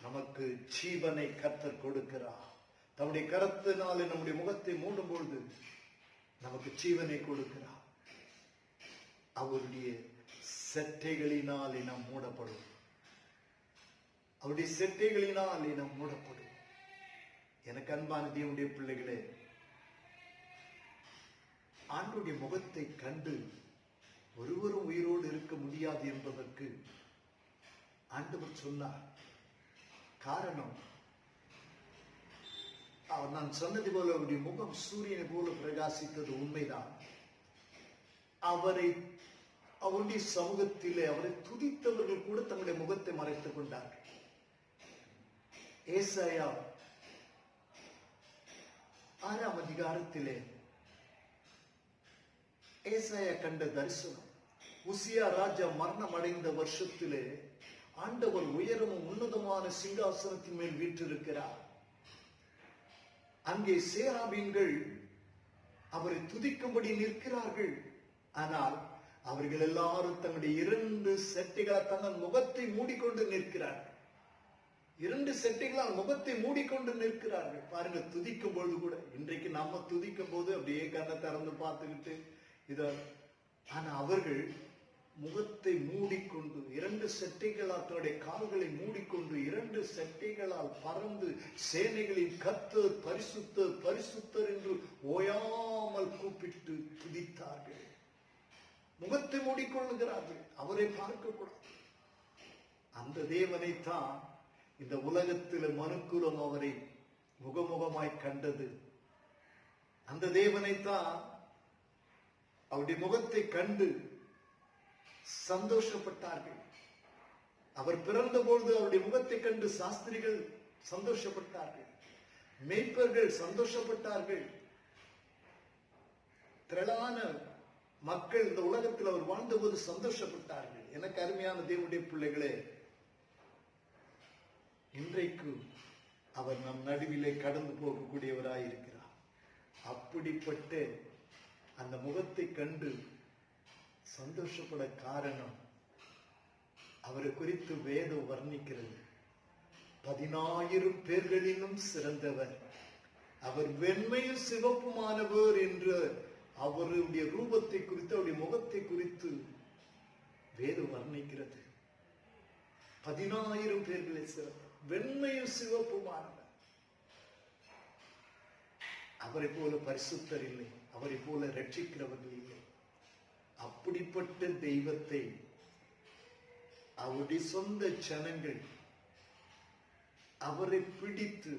நமக்கு ஜீவனை கர்த்தர் கொடுக்கிறார். தம்முடைய கரத்தினாலே நம்முடைய முகத்தை மூடும் பொழுது நமக்கு ஜீவனை கொடுக்கிறார். அவருடைய செட்டைகளினாலே நாம் மூடப்படும். அவருடைய செட்டைகளினாலே நாம் மூடப்படும். எனக்கு அன்பான தேவனுடைய பிள்ளைகளே, ஆண்டவருடைய முகத்தை கண்டு ஒருவரும் உயிரோடு இருக்க முடியாது என்பதற்கு ஆண்டவர் சொன்னார். காரணம், நான் சொன்னது போல அவருடைய முகம் சூரியனை போல பிரகாசித்தது உண்மைதான். அவருடைய சமூகத்திலே அவரை துதித்தவர்கள் கூட தங்களுடைய முகத்தை மறைத்துக் கொண்டார்கள். ஏசாயா 6ஆம் அதிகாரத்திலே ஏசாயா கண்ட தரிசனம், உசியா ராஜா மரணம் அடைந்த வருஷத்திலே ஆண்டவர் உயரமும் உன்னதமான சிங்காசனத்தின் மேல் வீற்றிருக்கிறார். அங்கே சேராபீன்கள் அவரை துதிக்கும்படி நிற்கிறார்கள். ஆனால் அவர்கள் எல்லாரும் தங்களுடைய 2 செட்டைகளால் தங்கள் முகத்தை மூடிக்கொண்டு நிற்கிறார்கள். 2 செட்டைகளால் முகத்தை மூடிக்கொண்டு நிற்கிறார்கள். பாருங்க, துதிக்கும் பொழுது கூட, இன்றைக்கு நம்ம துதிக்கும் போது அப்படியே கண்ணை திறந்து பார்த்துக்கிட்டு இத, ஆனா அவர்கள் முகத்தை மூடிக்கொண்டு 2 செட்டைகளால் தன்னுடைய கால்களை மூடிக்கொண்டு 2 செட்டைகளால் பறந்து சேனைகளின் கர்த்தர் பரிசுத்தர் பரிசுத்தர் என்று ஓயாமல் கூப்பிட்டு துதித்தார்கள். முகத்தை மூடிக்கொள்ளுகிறார்கள், அவரை பார்க்க கூடாது. அந்த தேவனைத்தான் இந்த உலகத்தில் மனுக்குலம் அவரை முகமுகமாய் கண்டது. அந்த தேவனைத்தான் அவருடைய முகத்தை கண்டு சந்தோஷப்பட்டார்கள். அவர் பிறந்த பொழுது அவருடைய முகத்தை கண்டு சாஸ்திரிகள் சந்தோஷப்பட்டார்கள், மேய்ப்பர்கள் சந்தோஷப்பட்டார்கள், திரளான மக்கள் இந்த உலகத்தில் அவர் வாழ்ந்தபோது சந்தோஷப்பட்டார்கள். எனக்கு அருமையான தேவனுடைய பிள்ளைகளே, இன்றைக்கு அவர் நம் நடுவிலே கடந்து போகக்கூடியவராயிருக்கிறார். அப்படிப்பட்ட அந்த முகத்தை கண்டு சந்தோஷப்பட காரணம், அவரை குறித்து வேதம் வர்ணிக்கிறது. 10,000 பேர்களிலும் சிறந்தவர், அவர் வெண்மையும் சிவப்புமானவர் என்று அவருடைய ரூபத்தை குறித்து, அவருடைய முகத்தை குறித்து வேதம் வர்ணிக்கிறது. 10,000 பேர்களில் சிறந்தவர், வெண்மையும் சிவப்புமானவர். அவரை போல பரிசுத்தர் இல்லை, அவரை போல ரட்சிக்கிறவர்கள் இல்லை. அப்படிப்பட்ட தெய்வத்தை அவருடைய சொந்த ஜனங்கள் அவரை பிடித்து,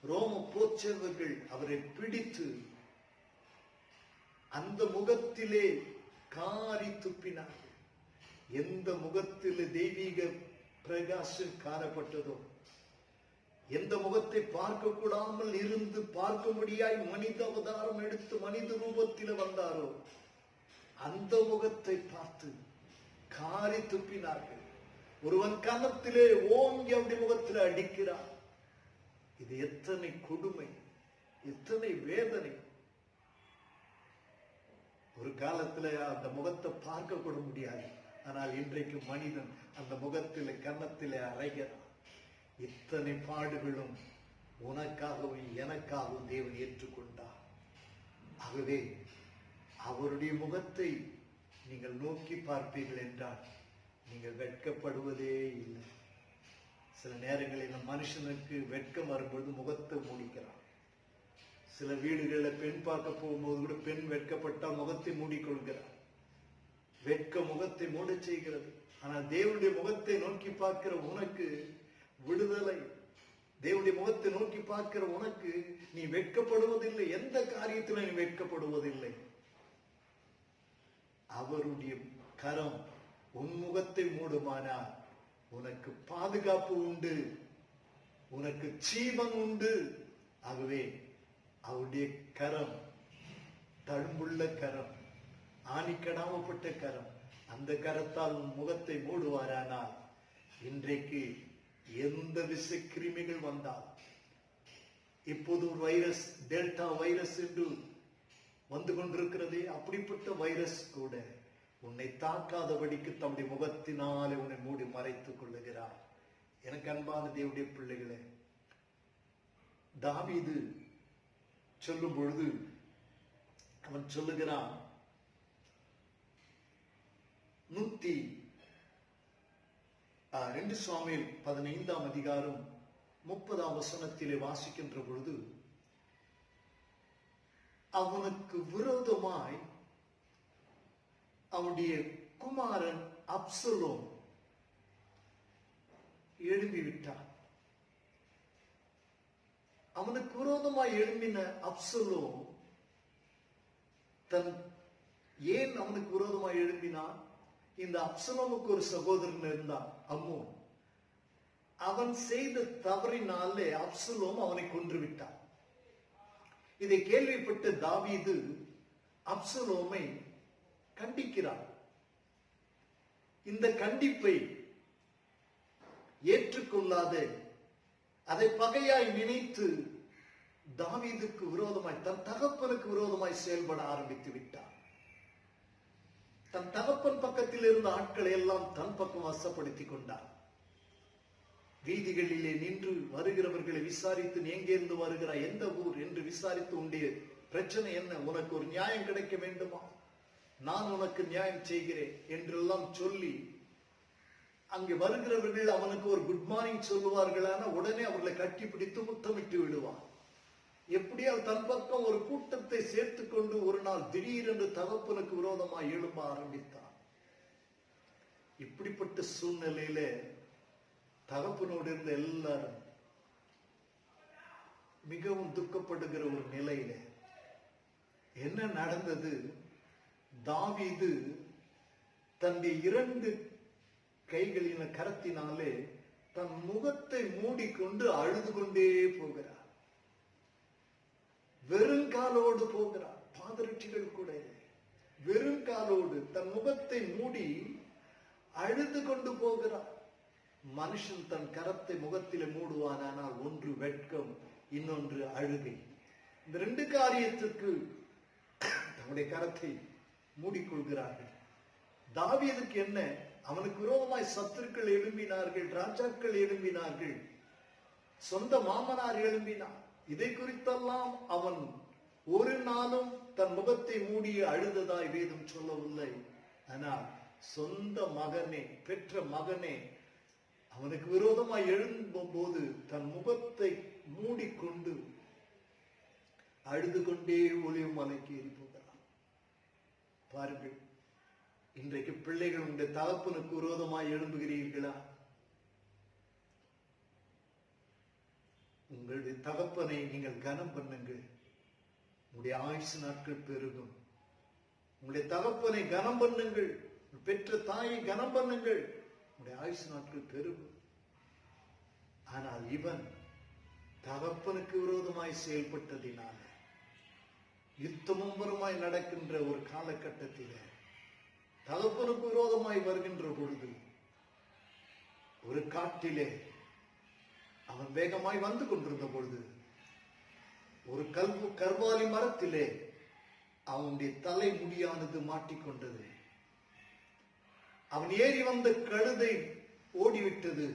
ரோம போச்சவர்கள் அவரை பிடித்து அந்த முகத்திலே காரி துப்பினார்கள். எந்த முகத்தில் தெய்வீக பிரகாசம் காணப்பட்டதோ, எந்த முகத்தை பார்க்க கூடாமல் இருந்து பார்க்கும்படியாய் மனித அவதாரம் எடுத்து மனித ரூபத்தில் வந்தாரோ அந்த முகத்தை பார்த்து காரி துப்பினார்கள். ஒருவன் கன்னத்திலே ஓங்கி அவருடைய முகத்தில் அடிக்கிறார். இது எத்தனை கொடுமை, எத்தனை வேதனை. ஒரு காலத்துல அந்த முகத்தை பார்க்க கூட முடியாது. ஆனால் இன்றைக்கு மனிதன் அந்த முகத்திலே கன்னத்திலே அறைகிறான். இத்தனை பாடுகளும் உனக்காகவும் எனக்காகவும் தேவன் ஏற்றுக்கொண்டார். ஆகவே அவருடைய முகத்தை நீங்கள் நோக்கி பார்ப்பீர்கள் என்றால் நீங்கள் வெட்கப்படுவதே இல்லை. சில நேரங்களில் மனுஷனுக்கு வெட்கம் வரும்பொழுது முகத்தை மூடிக்கிறான். சில வீடுகளில் பெண் பார்க்க போகும்போது கூட பெண் வெட்கப்பட்டால் முகத்தை மூடிக்கொள்கிறார். வெட்க முகத்தை மூட செய்கிறது. ஆனால் தேவனுடைய முகத்தை நோக்கி பார்க்கிற உனக்கு விடுதலை. தேவனுடைய முகத்தை நோக்கி பார்க்கிற உனக்கு நீ வெட்கப்படுவதில்லை. எந்த காரியத்திலும் நீ வெட்கப்படுவதில்லை. அவருடைய கரம் உன் முகத்தை மூடுமானால் உனக்கு பாதுகாப்பு உண்டு. உனக்கு ஜீவன் உண்டு. ஆகவே அவருடைய கரம், தழும்புள்ள கரம், ஆணிக்கடாமப்பட்ட கரம், அந்த கரத்தால் உன் முகத்தை மூடுவாரானால் இன்றைக்கு எந்த விஷ கிருமிகள் வந்தால், இப்போது ஒரு வைரஸ், டெல்டா வைரஸ் என்று வந்து கொண்டிருக்கிறதே, அப்படிப்பட்ட வைரஸ் கூட உன்னை தாக்காதபடிக்கு தம்முடைய முகத்தினாலே உன்னை மூடி மறைத்துக் கொள்ளுகிறார். எனக்கு அன்பான தேவனுடைய பிள்ளைகளே, தாவீது சொல்லும் பொழுது அவன் சொல்லுகிறான், 2 சாமுவேல் 15ஆம் அதிகாரம் 30ஆம் வசனத்திலே வாசிக்கின்ற பொழுது, அவனுக்கு விரோதமாய் அவனுடைய குமாரன் அப்சலோம் எழும்பிவிட்டான். அவனுக்கு விரோதமாய் எழும்பின அப்சலோம் ஏன் அவனுக்கு விரோதமாய் எழும்பினான்? இந்த அப்சலோமுக்கு ஒரு சகோதரன் இருந்தான், அம்மோன். அவன் செய்த தவறினாலே அப்சலோம் அவனை கொன்று விட்டான். இதை கேள்விப்பட்ட தாவீது அப்சலோமை கண்டிக்கிறான். இந்த கண்டிப்பை ஏற்றுக்கொள்ளாத, அதை பகையாய் நினைத்து தாவீதுக்கு விரோதமாய், தன் தகப்பனுக்கு விரோதமாய் செயல்பட ஆரம்பித்து விட்டான். தன் தகப்பன் பக்கத்தில் இருந்த ஆட்களை எல்லாம் தன் பக்கம் வசப்படுத்திக் கொண்டான். வீதிகளிலே நின்று வருகிறவர்களை விசாரித்து, நீ எங்கிருந்து வருகிறாய், எந்த ஊர் என்று விசாரித்து, உன்னுடைய பிரச்சனை என்ன, உனக்கு ஒரு நியாயம் கிடைக்க வேண்டுமா, நான் உனக்கு நியாயம் செய்கிறேன் என்றெல்லாம் சொல்லி, அங்கே வருகிறவர்கள் அவனுக்கு ஒரு குட் மார்னிங் சொல்லுவார்களான உடனே அவர்களை கட்டிப்பிடித்து முத்தமிட்டு விடுவான். எப்படியால் தன் பக்கம் ஒரு கூட்டத்தை சேர்த்துக் கொண்டு ஒரு நாள் திடீரென்று தகப்பனுக்கு விரோதமாக எழும்ப ஆரம்பித்தான். இப்படிப்பட்ட சூழ்நிலையில தகப்பனோடு இருந்த எல்லாரும் மிகவும் துக்கப்படுகிற ஒரு நிலையில என்ன நடந்தது? தாவீது தன்னுடைய 2 கைகளின கரத்தினாலே தன் முகத்தை மூடிக்கொண்டு அழுது கொண்டே போகிறார். வெறுங்காலோடு போகிறார், பாதரட்சிகள் கூட வெறுங்காலோடு தன் முகத்தை மூடி அழுது கொண்டு போகிறார். மனுஷன் தன் கரத்தை முகத்திலே மூடுவானால் ஒன்று வெட்கம், இன்னொன்று அழுகை. இந்த 2 காரியத்திற்கு தன்னுடைய கரத்தை மூடிக்கொள்கிறார்கள். தாவீதுக்கு என்ன? அவனுக்கு விரோதமாய் சத்துருக்கள் எழும்பினார்கள், ராஜாக்கள் எழும்பினார்கள், சொந்த மாமனார் எழும்பினார். இதை குறித்தெல்லாம் அவன் ஒரு நாளும் தன் முகத்தை மூடி அழுததாய் வேதம் சொல்லவில்லை. ஆனால் சொந்த மகனே, பெற்ற மகனே அவனுக்கு விரோதமாய் எழும்பும் போது தன் முகத்தை மூடிக்கொண்டு அழுது கொண்டே ஒளிவு மலைக்கு ஏறி போகிறான். பாருங்கள், இன்றைக்கு பிள்ளைகள் உங்களுடைய தகப்பனுக்கு விரோதமாய் எழும்புகிறீர்களா? உங்களுடைய தகப்பனை நீங்கள் கனம் பண்ணுங்கள், உங்களுடைய ஆயுசு நாட்கள் பெருகும். உங்களுடைய தகப்பனை கனம் பண்ணுங்கள், பெற்ற தாயை கனம் பண்ணுங்கள், உங்களுடைய ஆயுசு நாட்கள் பெருகும். ஆனால் இவன் தகப்பனுக்கு விரோதமாய் செயல்பட்டதினால யுத்தமும் வருமாய் நடக்கின்ற ஒரு காலகட்டத்திலே தகப்பனுக்கு விரோதமாய் வருகின்ற பொழுது ஒரு காட்டிலே அவன் வேகமாய் வந்து கொண்டிருந்த பொழுது ஒரு கர்வாலி மரத்திலே அவனுடைய தலை முடியானது மாட்டிக்கொண்டது. அவன் ஏறி வந்த கழுதை ஓடிவிட்டது.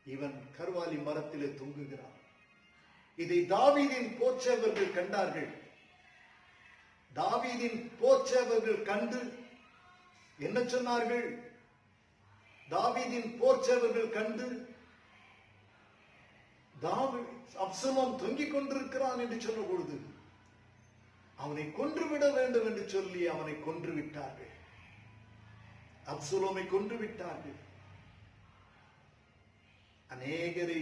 இவன் கர்வாலி மரத்திலே தொங்குகிறான். இதை தாவீதின் போர்ச்சேவர்கள் கண்டார்கள். தாவீதின் போர்ச்சேவர்கள் கண்டு என்ன சொன்னார்கள்? தாவீதின் போர்ச்சேவர்கள் கண்டு அப்சலோம் தொங்கிக் கொண்டிருக்கிறான் என்று சொன்ன பொழுது அவனை கொன்றுவிட வேண்டும் என்று சொல்லி அவனை கொன்று விட்டார்கள். அப்சலோமை கொன்று விட்டார்கள். அநேகரை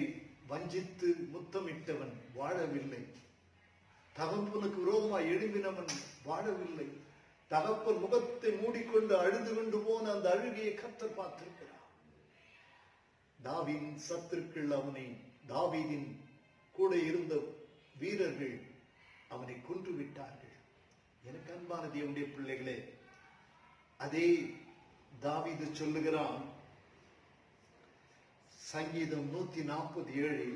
வஞ்சித்து முத்தமிட்டவன் வாழவில்லை. தகப்பனுக்கு விரோதமாய் எழும்பினவன் வாழவில்லை. தகப்பன் முகத்தை மூடிக்கொண்டு அழுது கொண்டு போன அந்த அழுகையை கர்த்தர் பார்த்திருக்கிறார். தாவீதின் சத்துருக்கள் அவனை தாவீதின் கூட இருந்த வீரர்கள் அவனை கொன்று விட்டார்கள். எனக்கு அன்பான தேவனுடைய பிள்ளைகளே, அதே தாவீது சொல்லுகிறான் சங்கீதம் 147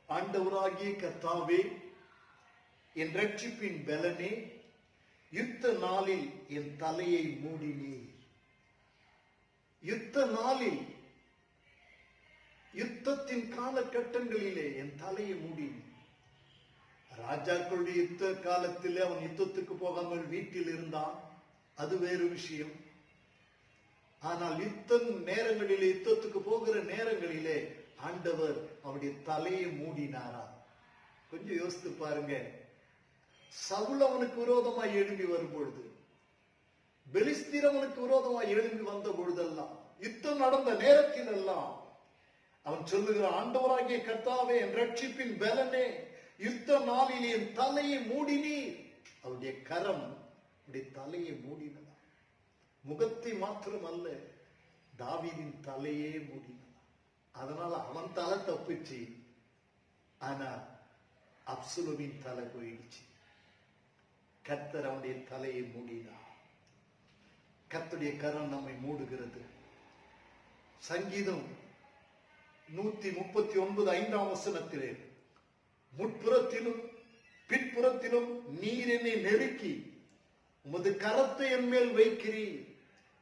ஆண்டவராகிய கர்த்தாவே, என் ரட்சிப்பின் பலனே, யுத்த நாளில் என் தலையை மூடினீர். யுத்த நாளில், யுத்தத்தின் காலகட்டங்களிலே என் தலையை மூடினீர். ராஜாக்களுடைய யுத்த காலத்தில் அவன் யுத்தத்துக்கு போகாமல் வீட்டில் இருந்தான், அது வேறு விஷயம். ஆனால் யுத்த நேரங்களிலே, யுத்தத்துக்கு போகிற நேரங்களிலே ஆண்டவர் அவனுடைய தலையை மூடினாரா? கொஞ்சம் யோசித்து பாருங்க. சவுல் அவனுக்கு விரோதமாய் எழும்பி வரும் பொழுது, பெலிஸ்தீர் அவனுக்கு விரோதமாய் எழும்பி வந்த பொழுதெல்லாம், யுத்தம் நடந்த நேரத்தில் எல்லாம் அவன் சொல்லுகிறான், ஆண்டவராகிய கர்த்தாவே, என் ரட்சிப்பின் பலனே, யுத்த நாளில் என் தலையை மூடினீர். அவருடைய கரம் அவருடைய தலையை மூடினதா? முகத்தை மாத்திரம் அல்ல, தாவீதின் தலையே மூடினதா? அதனால அவன் தலை தப்பிச்சு, ஆனா அப்சலோமின் தலை போயிடுச்சு. கர்த்தர் அவனுடைய தலையை மூடினார். கர்த்தருடைய கரம் நம்மை மூடுகிறது. சங்கீதம் 139 5ஆம் வசனத்திலே, முற்புறத்திலும் பிற்புறத்திலும் நீர் என்னை நெருக்கி உமது கரத்தை என் மேல் வைக்கிறீர்.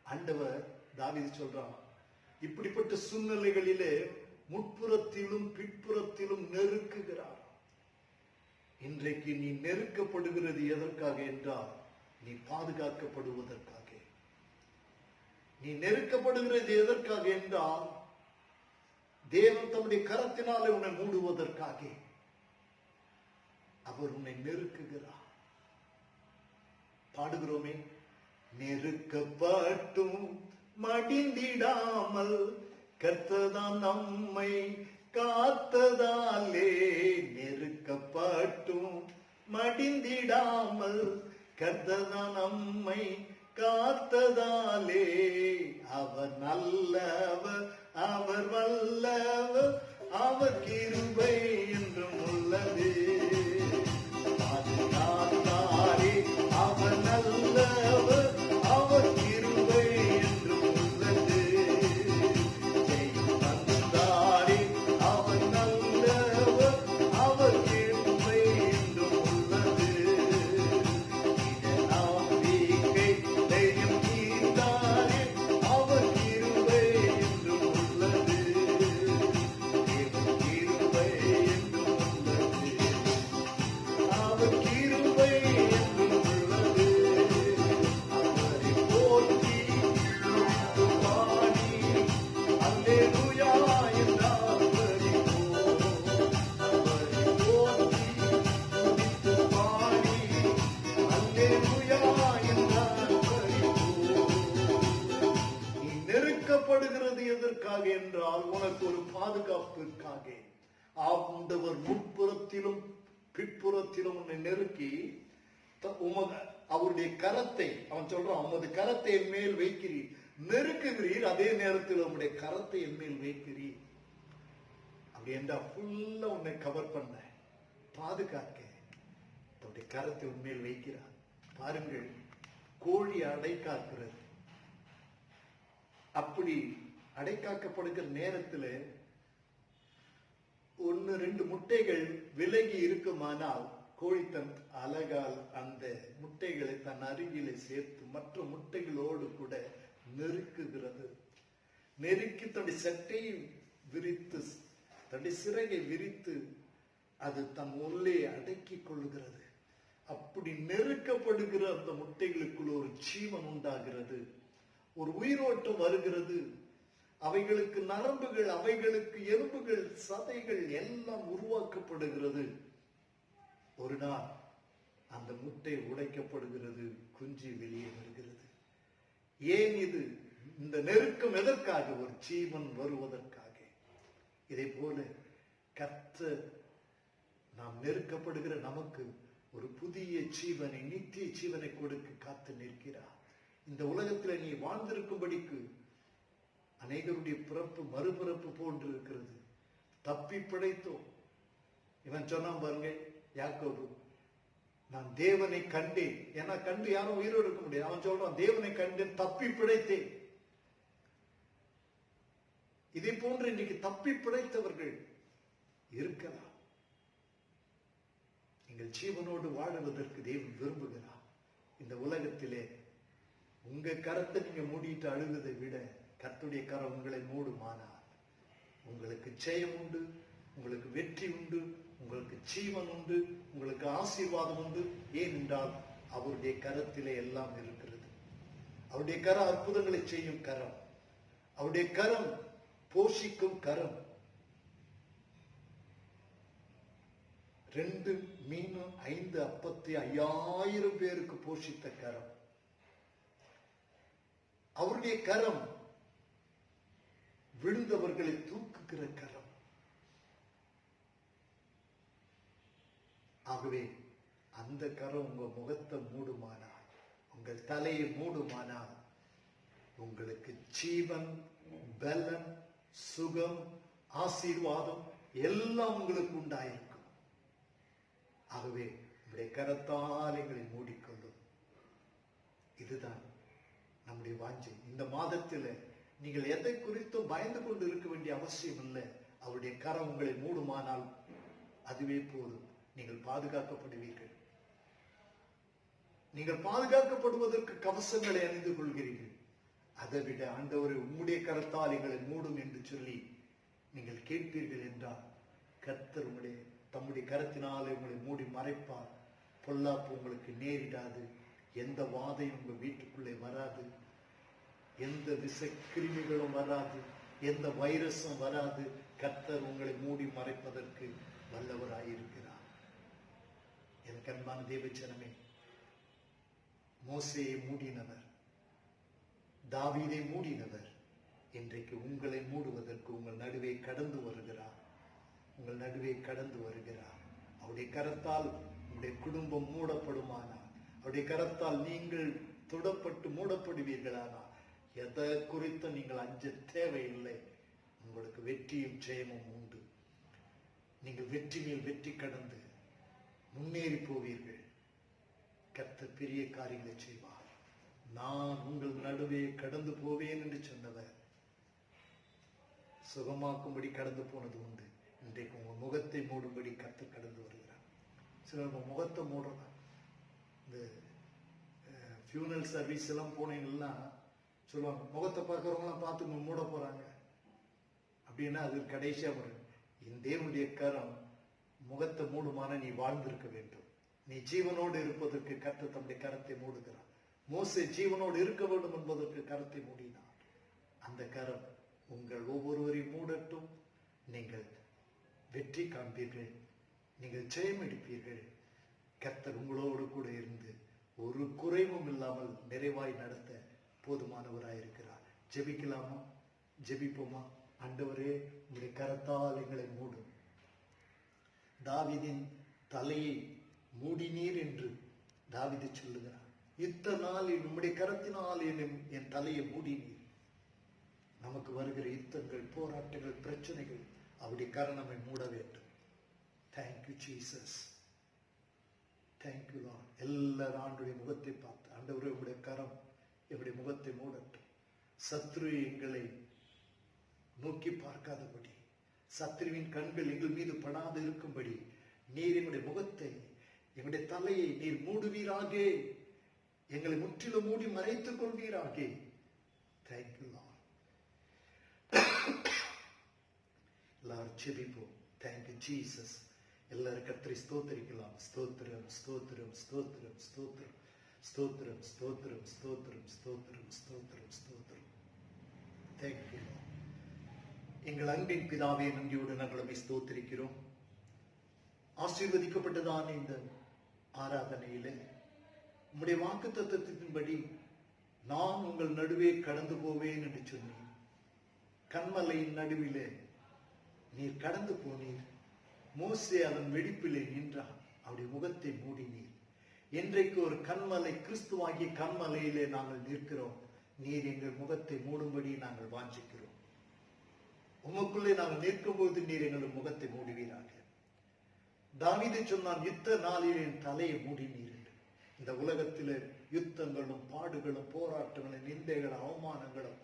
ஆண்டவர் தாவீது சொல்றான், இப்படிப்பட்ட சூழ்நிலைகளிலே முற்புறத்திலும் பிற்புறத்திலும் நெருக்குகிறார். இன்றைக்கு நீ நெருக்கப்படுகிறது எதற்காக என்றால், நீ பாதுகாக்கப்படுவதற்காக. நீ நெருக்கப்படுகிறது எதற்காக என்றால், தேவன் தம்முடைய கரத்தினாலே உன்னை மூடுவதற்காக. அவர் உன்னை நெருக்குகிறார். பாடுகிறோமே, நெருக்கப்பட்டும் மடிந்திடாமல் கர்த்தர்தான் நம்மை காத்ததாலே. நெருக்கப்பட்டும் மடிந்திடாமல் கர்த்தர்தான் நம்மை காத்ததாலே. அவர் நல்லவர், அவர் வல்லவர், அவர் கிருபை என்றும் உள்ளது. பாதுகாத்தாரே, அவர் நல்லவர், அவர் கிருபை என்றும் உள்ளது. ஜெயம் தந்தாரே, அவர் நல்லவர், அவர் கிருபை என்றும் உள்ளது. இத நம்பிக்கை தைரியம் தீர்ந்தாரே, அவர் கிருபை என்றும் உள்ளது. தேவன் கிருபை என்றும் உள்ளது. அவர் கிருபை என்றும் உள்ளது. அவரை போற்றி துதித்து பாடி அல்லேலூயா என்றால் பரிபூர்ணம். அவரை போற்றி துதித்து பாடி அல்லேலூயா என்றால் பரிபூர்ணம். நீ நெருக்கப்படுகிறது எதற்காக என்றால், உனக்கு ஒரு பாதுகாப்பிற்காக. ஆண்டவர் முற்புறத்திலும் பிற்புறத்திலும் உன்னை நெருக்கி அவருடைய கரத்தை, அவன் சொல்றான், உமது கரத்தை என் மேல் வைக்கிறீர். நெருக்குகிறீர், அதே நேரத்தில் உங்களுடைய கரத்தை என் மேல் வைக்கிறீர். அப்படி என்றா ஃபுல்லா உன்னை கவர் பண்ண, பாதுகாக்க அவருடைய கரத்தை உன் மேல் வைக்கிறார். பாருங்கள், கோழி அடைக்காக்கிறது. அப்படி அடைக்காக்கப்படுகிற நேரத்தில் 1-2 முட்டைகள் விலகி இருக்குமானால், கோழி தன் அழகால் அந்த முட்டைகளை தன் அருகிலே சேர்த்து மற்ற முட்டைகளோடு கூட நெருக்குகிறது. நெருக்கி தன்னுடைய சட்டையை விரித்து, தன்னுடைய சிறகை விரித்து அது தன் உள்ளே அடக்கிக் கொள்ளுகிறது. அப்படி நெருக்கப்படுகிற அந்த முட்டைகளுக்குள்ள ஒரு ஜீவன் உண்டாகிறது, ஒரு உயிரோட்டம் வருகிறது. அவைகளுக்கு நரம்புகள், அவைகளுக்கு எலும்புகள், சதைகள் எல்லாம் உருவாக்கப்படுகிறது. ஒரு நாள் அந்த முட்டை உடைக்கப்படுகிறது, குஞ்சு வெளியே வருகிறது. ஏன் இது? இந்த நெருக்கம் எதற்காக? ஒரு ஜீவன் வருவதற்காக. இதை போல கர்த்தர் நாம் நெருக்கப்படுகிற நமக்கு ஒரு புதிய ஜீவனை, நித்திய ஜீவனை கொடுக்க காத்து நிற்கிறார். இந்த உலகத்துல நீ வாழ்ந்திருக்கும்படிக்கு அநேகருடைய பிறப்பு மறுபிறப்பு போன்று இருக்கிறது. தப்பி பிழைத்தோம். இவன் சொன்னான் பாருங்க, யாக்கோபு, நான் தேவனை கண்டேன். ஏன்னா கண்டு யாரும் உயிரோடு இருக்க முடியாது. அவன் சொல்றான், தேவனை கண்டேன், தப்பி பிழைத்தேன். இதே போன்று இன்னைக்கு தப்பி பிழைத்தவர்கள் இருக்கலாம். நீங்கள் ஜீவனோடு வாழுவதற்கு தேவன் விரும்புகிறார். இந்த உலகத்திலே உங்க கரத்தை நீங்க மூடிட்டு அழுவதை விட கர்த்தருடைய கரம் உங்களை மூடுமானால் உங்களுக்கு ஜெயம் உண்டு, உங்களுக்கு வெற்றி உண்டு, உங்களுக்கு ஜீவன் உண்டு, உங்களுக்கு ஆசீர்வாதம் உண்டு. ஏனென்றால் அவருடைய கரத்திலே எல்லாம் இருக்கிறது. அவருடைய கரம் அற்புதங்களை செய்யும் கரம், அவருடைய கரம் போஷிக்கும் கரம். 2 மீனும் 5 அப்பத்தை 5000 பேருக்கு போஷித்த கரம். அவருடைய கரம் விழுந்தவர்களை தூக்குகிற கரம். ஆகவே அந்த கரம் உங்க முகத்தை மூடுமானால், உங்கள் தலையை மூடுமானால், உங்களுக்கு ஜீவன், பலன், சுகம், ஆசீர்வாதம் எல்லாம் உங்களுக்கு உண்டாயிருக்கும். ஆகவே உங்களுடைய கரத்தால் எங்களை மூடிக்கொள்ளும். இதுதான் நம்முடைய வாஞ்சை. இந்த மாதத்தில் நீங்கள் எதை குறித்தும் பயந்து கொண்டு இருக்க வேண்டிய அவசியம் இல்லை. அவருடைய கரம் உங்களை மூடுமானால் அதுவே போதும். நீங்கள் பாதுகாக்கப்படுவீர்கள். நீங்கள் பாதுகாக்கப்படுவதற்கு கவசங்களை அணிந்து கொள்கிறீர்கள். அதை விட ஆண்டவரை உம்முடைய கரத்தால் எங்களை மூடும் என்று சொல்லி நீங்கள் கேட்பீர்கள் என்றால் கர்த்தர் தம்முடைய கரத்தினாலே உங்களை மூடி மறைப்பார். பொல்லாப்பு உங்களுக்கு நேரிடாது. எந்த வாதையும் உங்க வீட்டுக்குள்ளே வராது. எந்த விஷக்கிருமிகளும் வராது. எந்த வைரஸும் வராது. கர்த்தர் உங்களை மூடி மறைப்பதற்கு வல்லவராயிருக்கிறார். எனக்கு அன்பான தேவச்சனமே, மோசேயை மூடினவர், தாவீதை மூடினவர், இன்றைக்கு உங்களை மூடுவதற்கு உங்கள் நடுவே கடந்து வருகிறார். உங்கள் நடுவே கடந்து வருகிறார். அவருடைய கரத்தால் உங்களுடைய குடும்பம் மூடப்படுமானால், அவருடைய கரத்தால் நீங்கள் தொடப்பட்டு மூடப்படுவீர்களானால், எதை குறித்து நீங்கள் அஞ்ச தேவையில்லை. உங்களுக்கு வெற்றியும் ஜெயமும் உண்டு. நீங்கள் வெற்றி மேல் வெற்றி கடந்து முன்னேறி போவீர்கள். கர்த்தர் பெரிய காரியங்களை செய்வார். நான் உங்கள் நடுவே கடந்து போவேன் என்று சொன்னவர் சுகமாக்கும்படி கடந்து போனது உண்டு. இன்றைக்கு உங்க முகத்தை மூடும்படி கர்த்தர் கடந்து வருகிறார். சிலர் முகத்தை மூடுறாங்க. இந்த ஃபியூனல் சர்வீஸ் எல்லாம் போனீங்கன்னா சொல்லுவாங்க, முகத்தை பார்க்கறவங்களாம் பார்த்து மூட போறாங்க அப்படின்னா அது கடைசியா வரும். இந்த தேவனுடைய கரம் முகத்தை மூடுமான நீ வாழ்ந்திருக்க வேண்டும். நீ ஜீவனோடு இருப்பதற்கு கர்த்தர் தம்முடைய கரத்தை மூடுகிறார். மோசே ஜீவனோடு இருக்க வேண்டும் என்பதற்கு கரத்தை மூடினார். அந்த கரம் உங்கள் ஒவ்வொருவரையும் மூடட்டும். நீங்கள் வெற்றி காண்பீர்கள். நீங்கள் ஜெயம் எடுப்பீர்கள். கர்த்தர் உங்களோடு கூட இருந்து ஒரு குறைவும் இல்லாமல் நிறைவாய் நடத்த போதுமானவராயிருக்கிறார். ஜெபிக்கலாமா? ஜெபிப்போமா? ஆண்டவரே, உங்களுடைய கரத்தால் எங்களை மூடும். தாவீதின் தலையை மூடினீர் என்று தாவீது சொல்லுகிறார். இத்தனை நாள் உம்முடைய கரத்தினால் என் தலையை மூடினீர். நமக்கு வருகிற யுத்தங்கள், போராட்டங்கள், பிரச்சனைகள் அவருடைய கரம் நம்மை மூட வேண்டும். Thank you Jesus, thank you Lord. எல்லாரும் ஆண்டுடைய முகத்தை பார்த்து, ஆண்டவரே உங்களுடைய கரம் என்னுடைய முகத்தை மூடட்டும். சத்ரு எங்களை நோக்கி பார்க்காதபடி, சத்ருவின் கண்கள் எங்கள் மீது படாது இருக்கும்படி நீர் எங்களுடைய முகத்தை, எங்களுடைய தலையை நீர் மூடுவீராக. எங்களை முற்றிலும் மூடி மறைத்துக் கொள்வீராக. Thank you Lord. எல்லாரும் செபிப்போம். Thank you Jesus. எல்லாரும் கர்த்தரை ஸ்தோத்திரிக்கலாம். ஸ்தோத்திரம், ஸ்தோத்திரம், ஸ்தோத்திரம், ஸ்தோத்திரம், ஸ்தோத்திரம், ஸ்தோத்திரம், ஸ்தோத்திரம், ஸ்தோத்திரம், ஸ்தோத்திரம், ஸ்தோத்திரம். தேங்க்யூ. எங்கள் அன்பின் பிதாவே, நன்றியோடு நாங்கள் ஸ்தோத்திரிக்கிறோம். ஆசீர்வதிக்கப்பட்டதான இந்த ஆராதனையிலே உம்முடைய வாக்கு தத்தத்தின்படி நான் உங்கள் நடுவே கடந்து போவேன் என்று சொன்னீர். கன்மலையின் நடுவிலே நீர் கடந்து போனீர். மோசே அதன் வெடிப்பிலே நின்றான். அவருடைய முகத்தை மூடினீர். இன்றைக்கு ஒரு கன்மலை, கிறிஸ்துவாகிய கன்மலையிலே நாங்கள் நிற்கிறோம். நீர் எங்கள் முகத்தை மூடும்படி நாங்கள் வாஞ்சிக்கிறோம். உமக்குள்ளே நாங்கள் நிற்கும் பொழுது நீர் எங்கள் முகத்தை மூடுவீராக. தாவீது சொன்னான், யுத்த நாளில் என் தலையை மூடினீர் என்று. இந்த உலகத்திலே யுத்தங்களும் பாடுகளும் போராட்டங்களும் நிந்தைகளும் அவமானங்களும்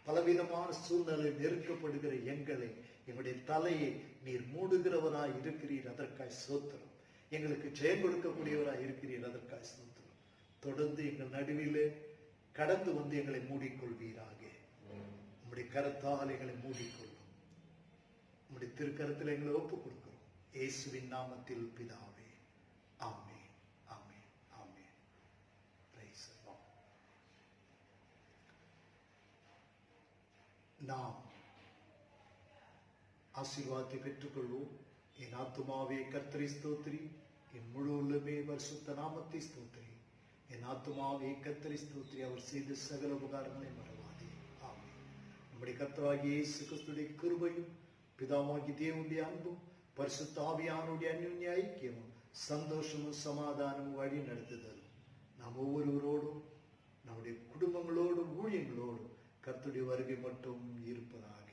பலவிதமான சூழ்நிலை நெருக்கப்படுகிற எங்களுடைய தலையை நீர் மூடுகிறவராய் இருக்கிறீர், அதற்காய் ஸ்தோத்திரம். எங்களுக்கு ஜெயம் கொடுக்கக்கூடியவராய் இருக்கிறீர், அதற்காய் ஸ்தோத்திரம். தொடர்ந்து எங்கள் நடுவிலே கடந்து வந்து எங்களை மூடிக்கொள்வீராக. உம்முடைய கரத்தால் எங்களை மூடிக்கொள்ளும். உம்முடைய திருக்கரத்தில் எங்களை ஒப்புக் கொடுக்கிறோம். இயேசுவின் நாமத்தில் பிதாவே, ஆமென், ஆமென், ஆமென். Praise the Lord. நாம் ஆசீர்வாதத்தை பெற்றுக்கொள்வோம். என் ஆத்துமாவே கர்த்தரை ஸ்தோத்திரி, என் முழு உள்ளமே பரிசுத்த நாமத்தை ஸ்தோத்திரி. என் ஆத்துமாவே கர்த்தரை ஸ்தோத்திரி, அவர் செய்த சகல உபகாரங்களை மறவாதே. ஆமென். நம்முடைய கர்த்தராகிய இயேசு கிறிஸ்துவின் கிருபையும் பிதாவாகிய தேவனுடைய அன்பும் பரிசுத்த ஆவியானுடைய அன்யோன்ய ஐக்கியமும் சந்தோஷமும் சமாதானமும் வழி நடத்துதலும் நாம் ஒவ்வொருவரோடும் நம்முடைய குடும்பங்களோடும் ஊழியங்களோடும் கர்த்தருடைய வருகை மட்டும் இருப்பதாக.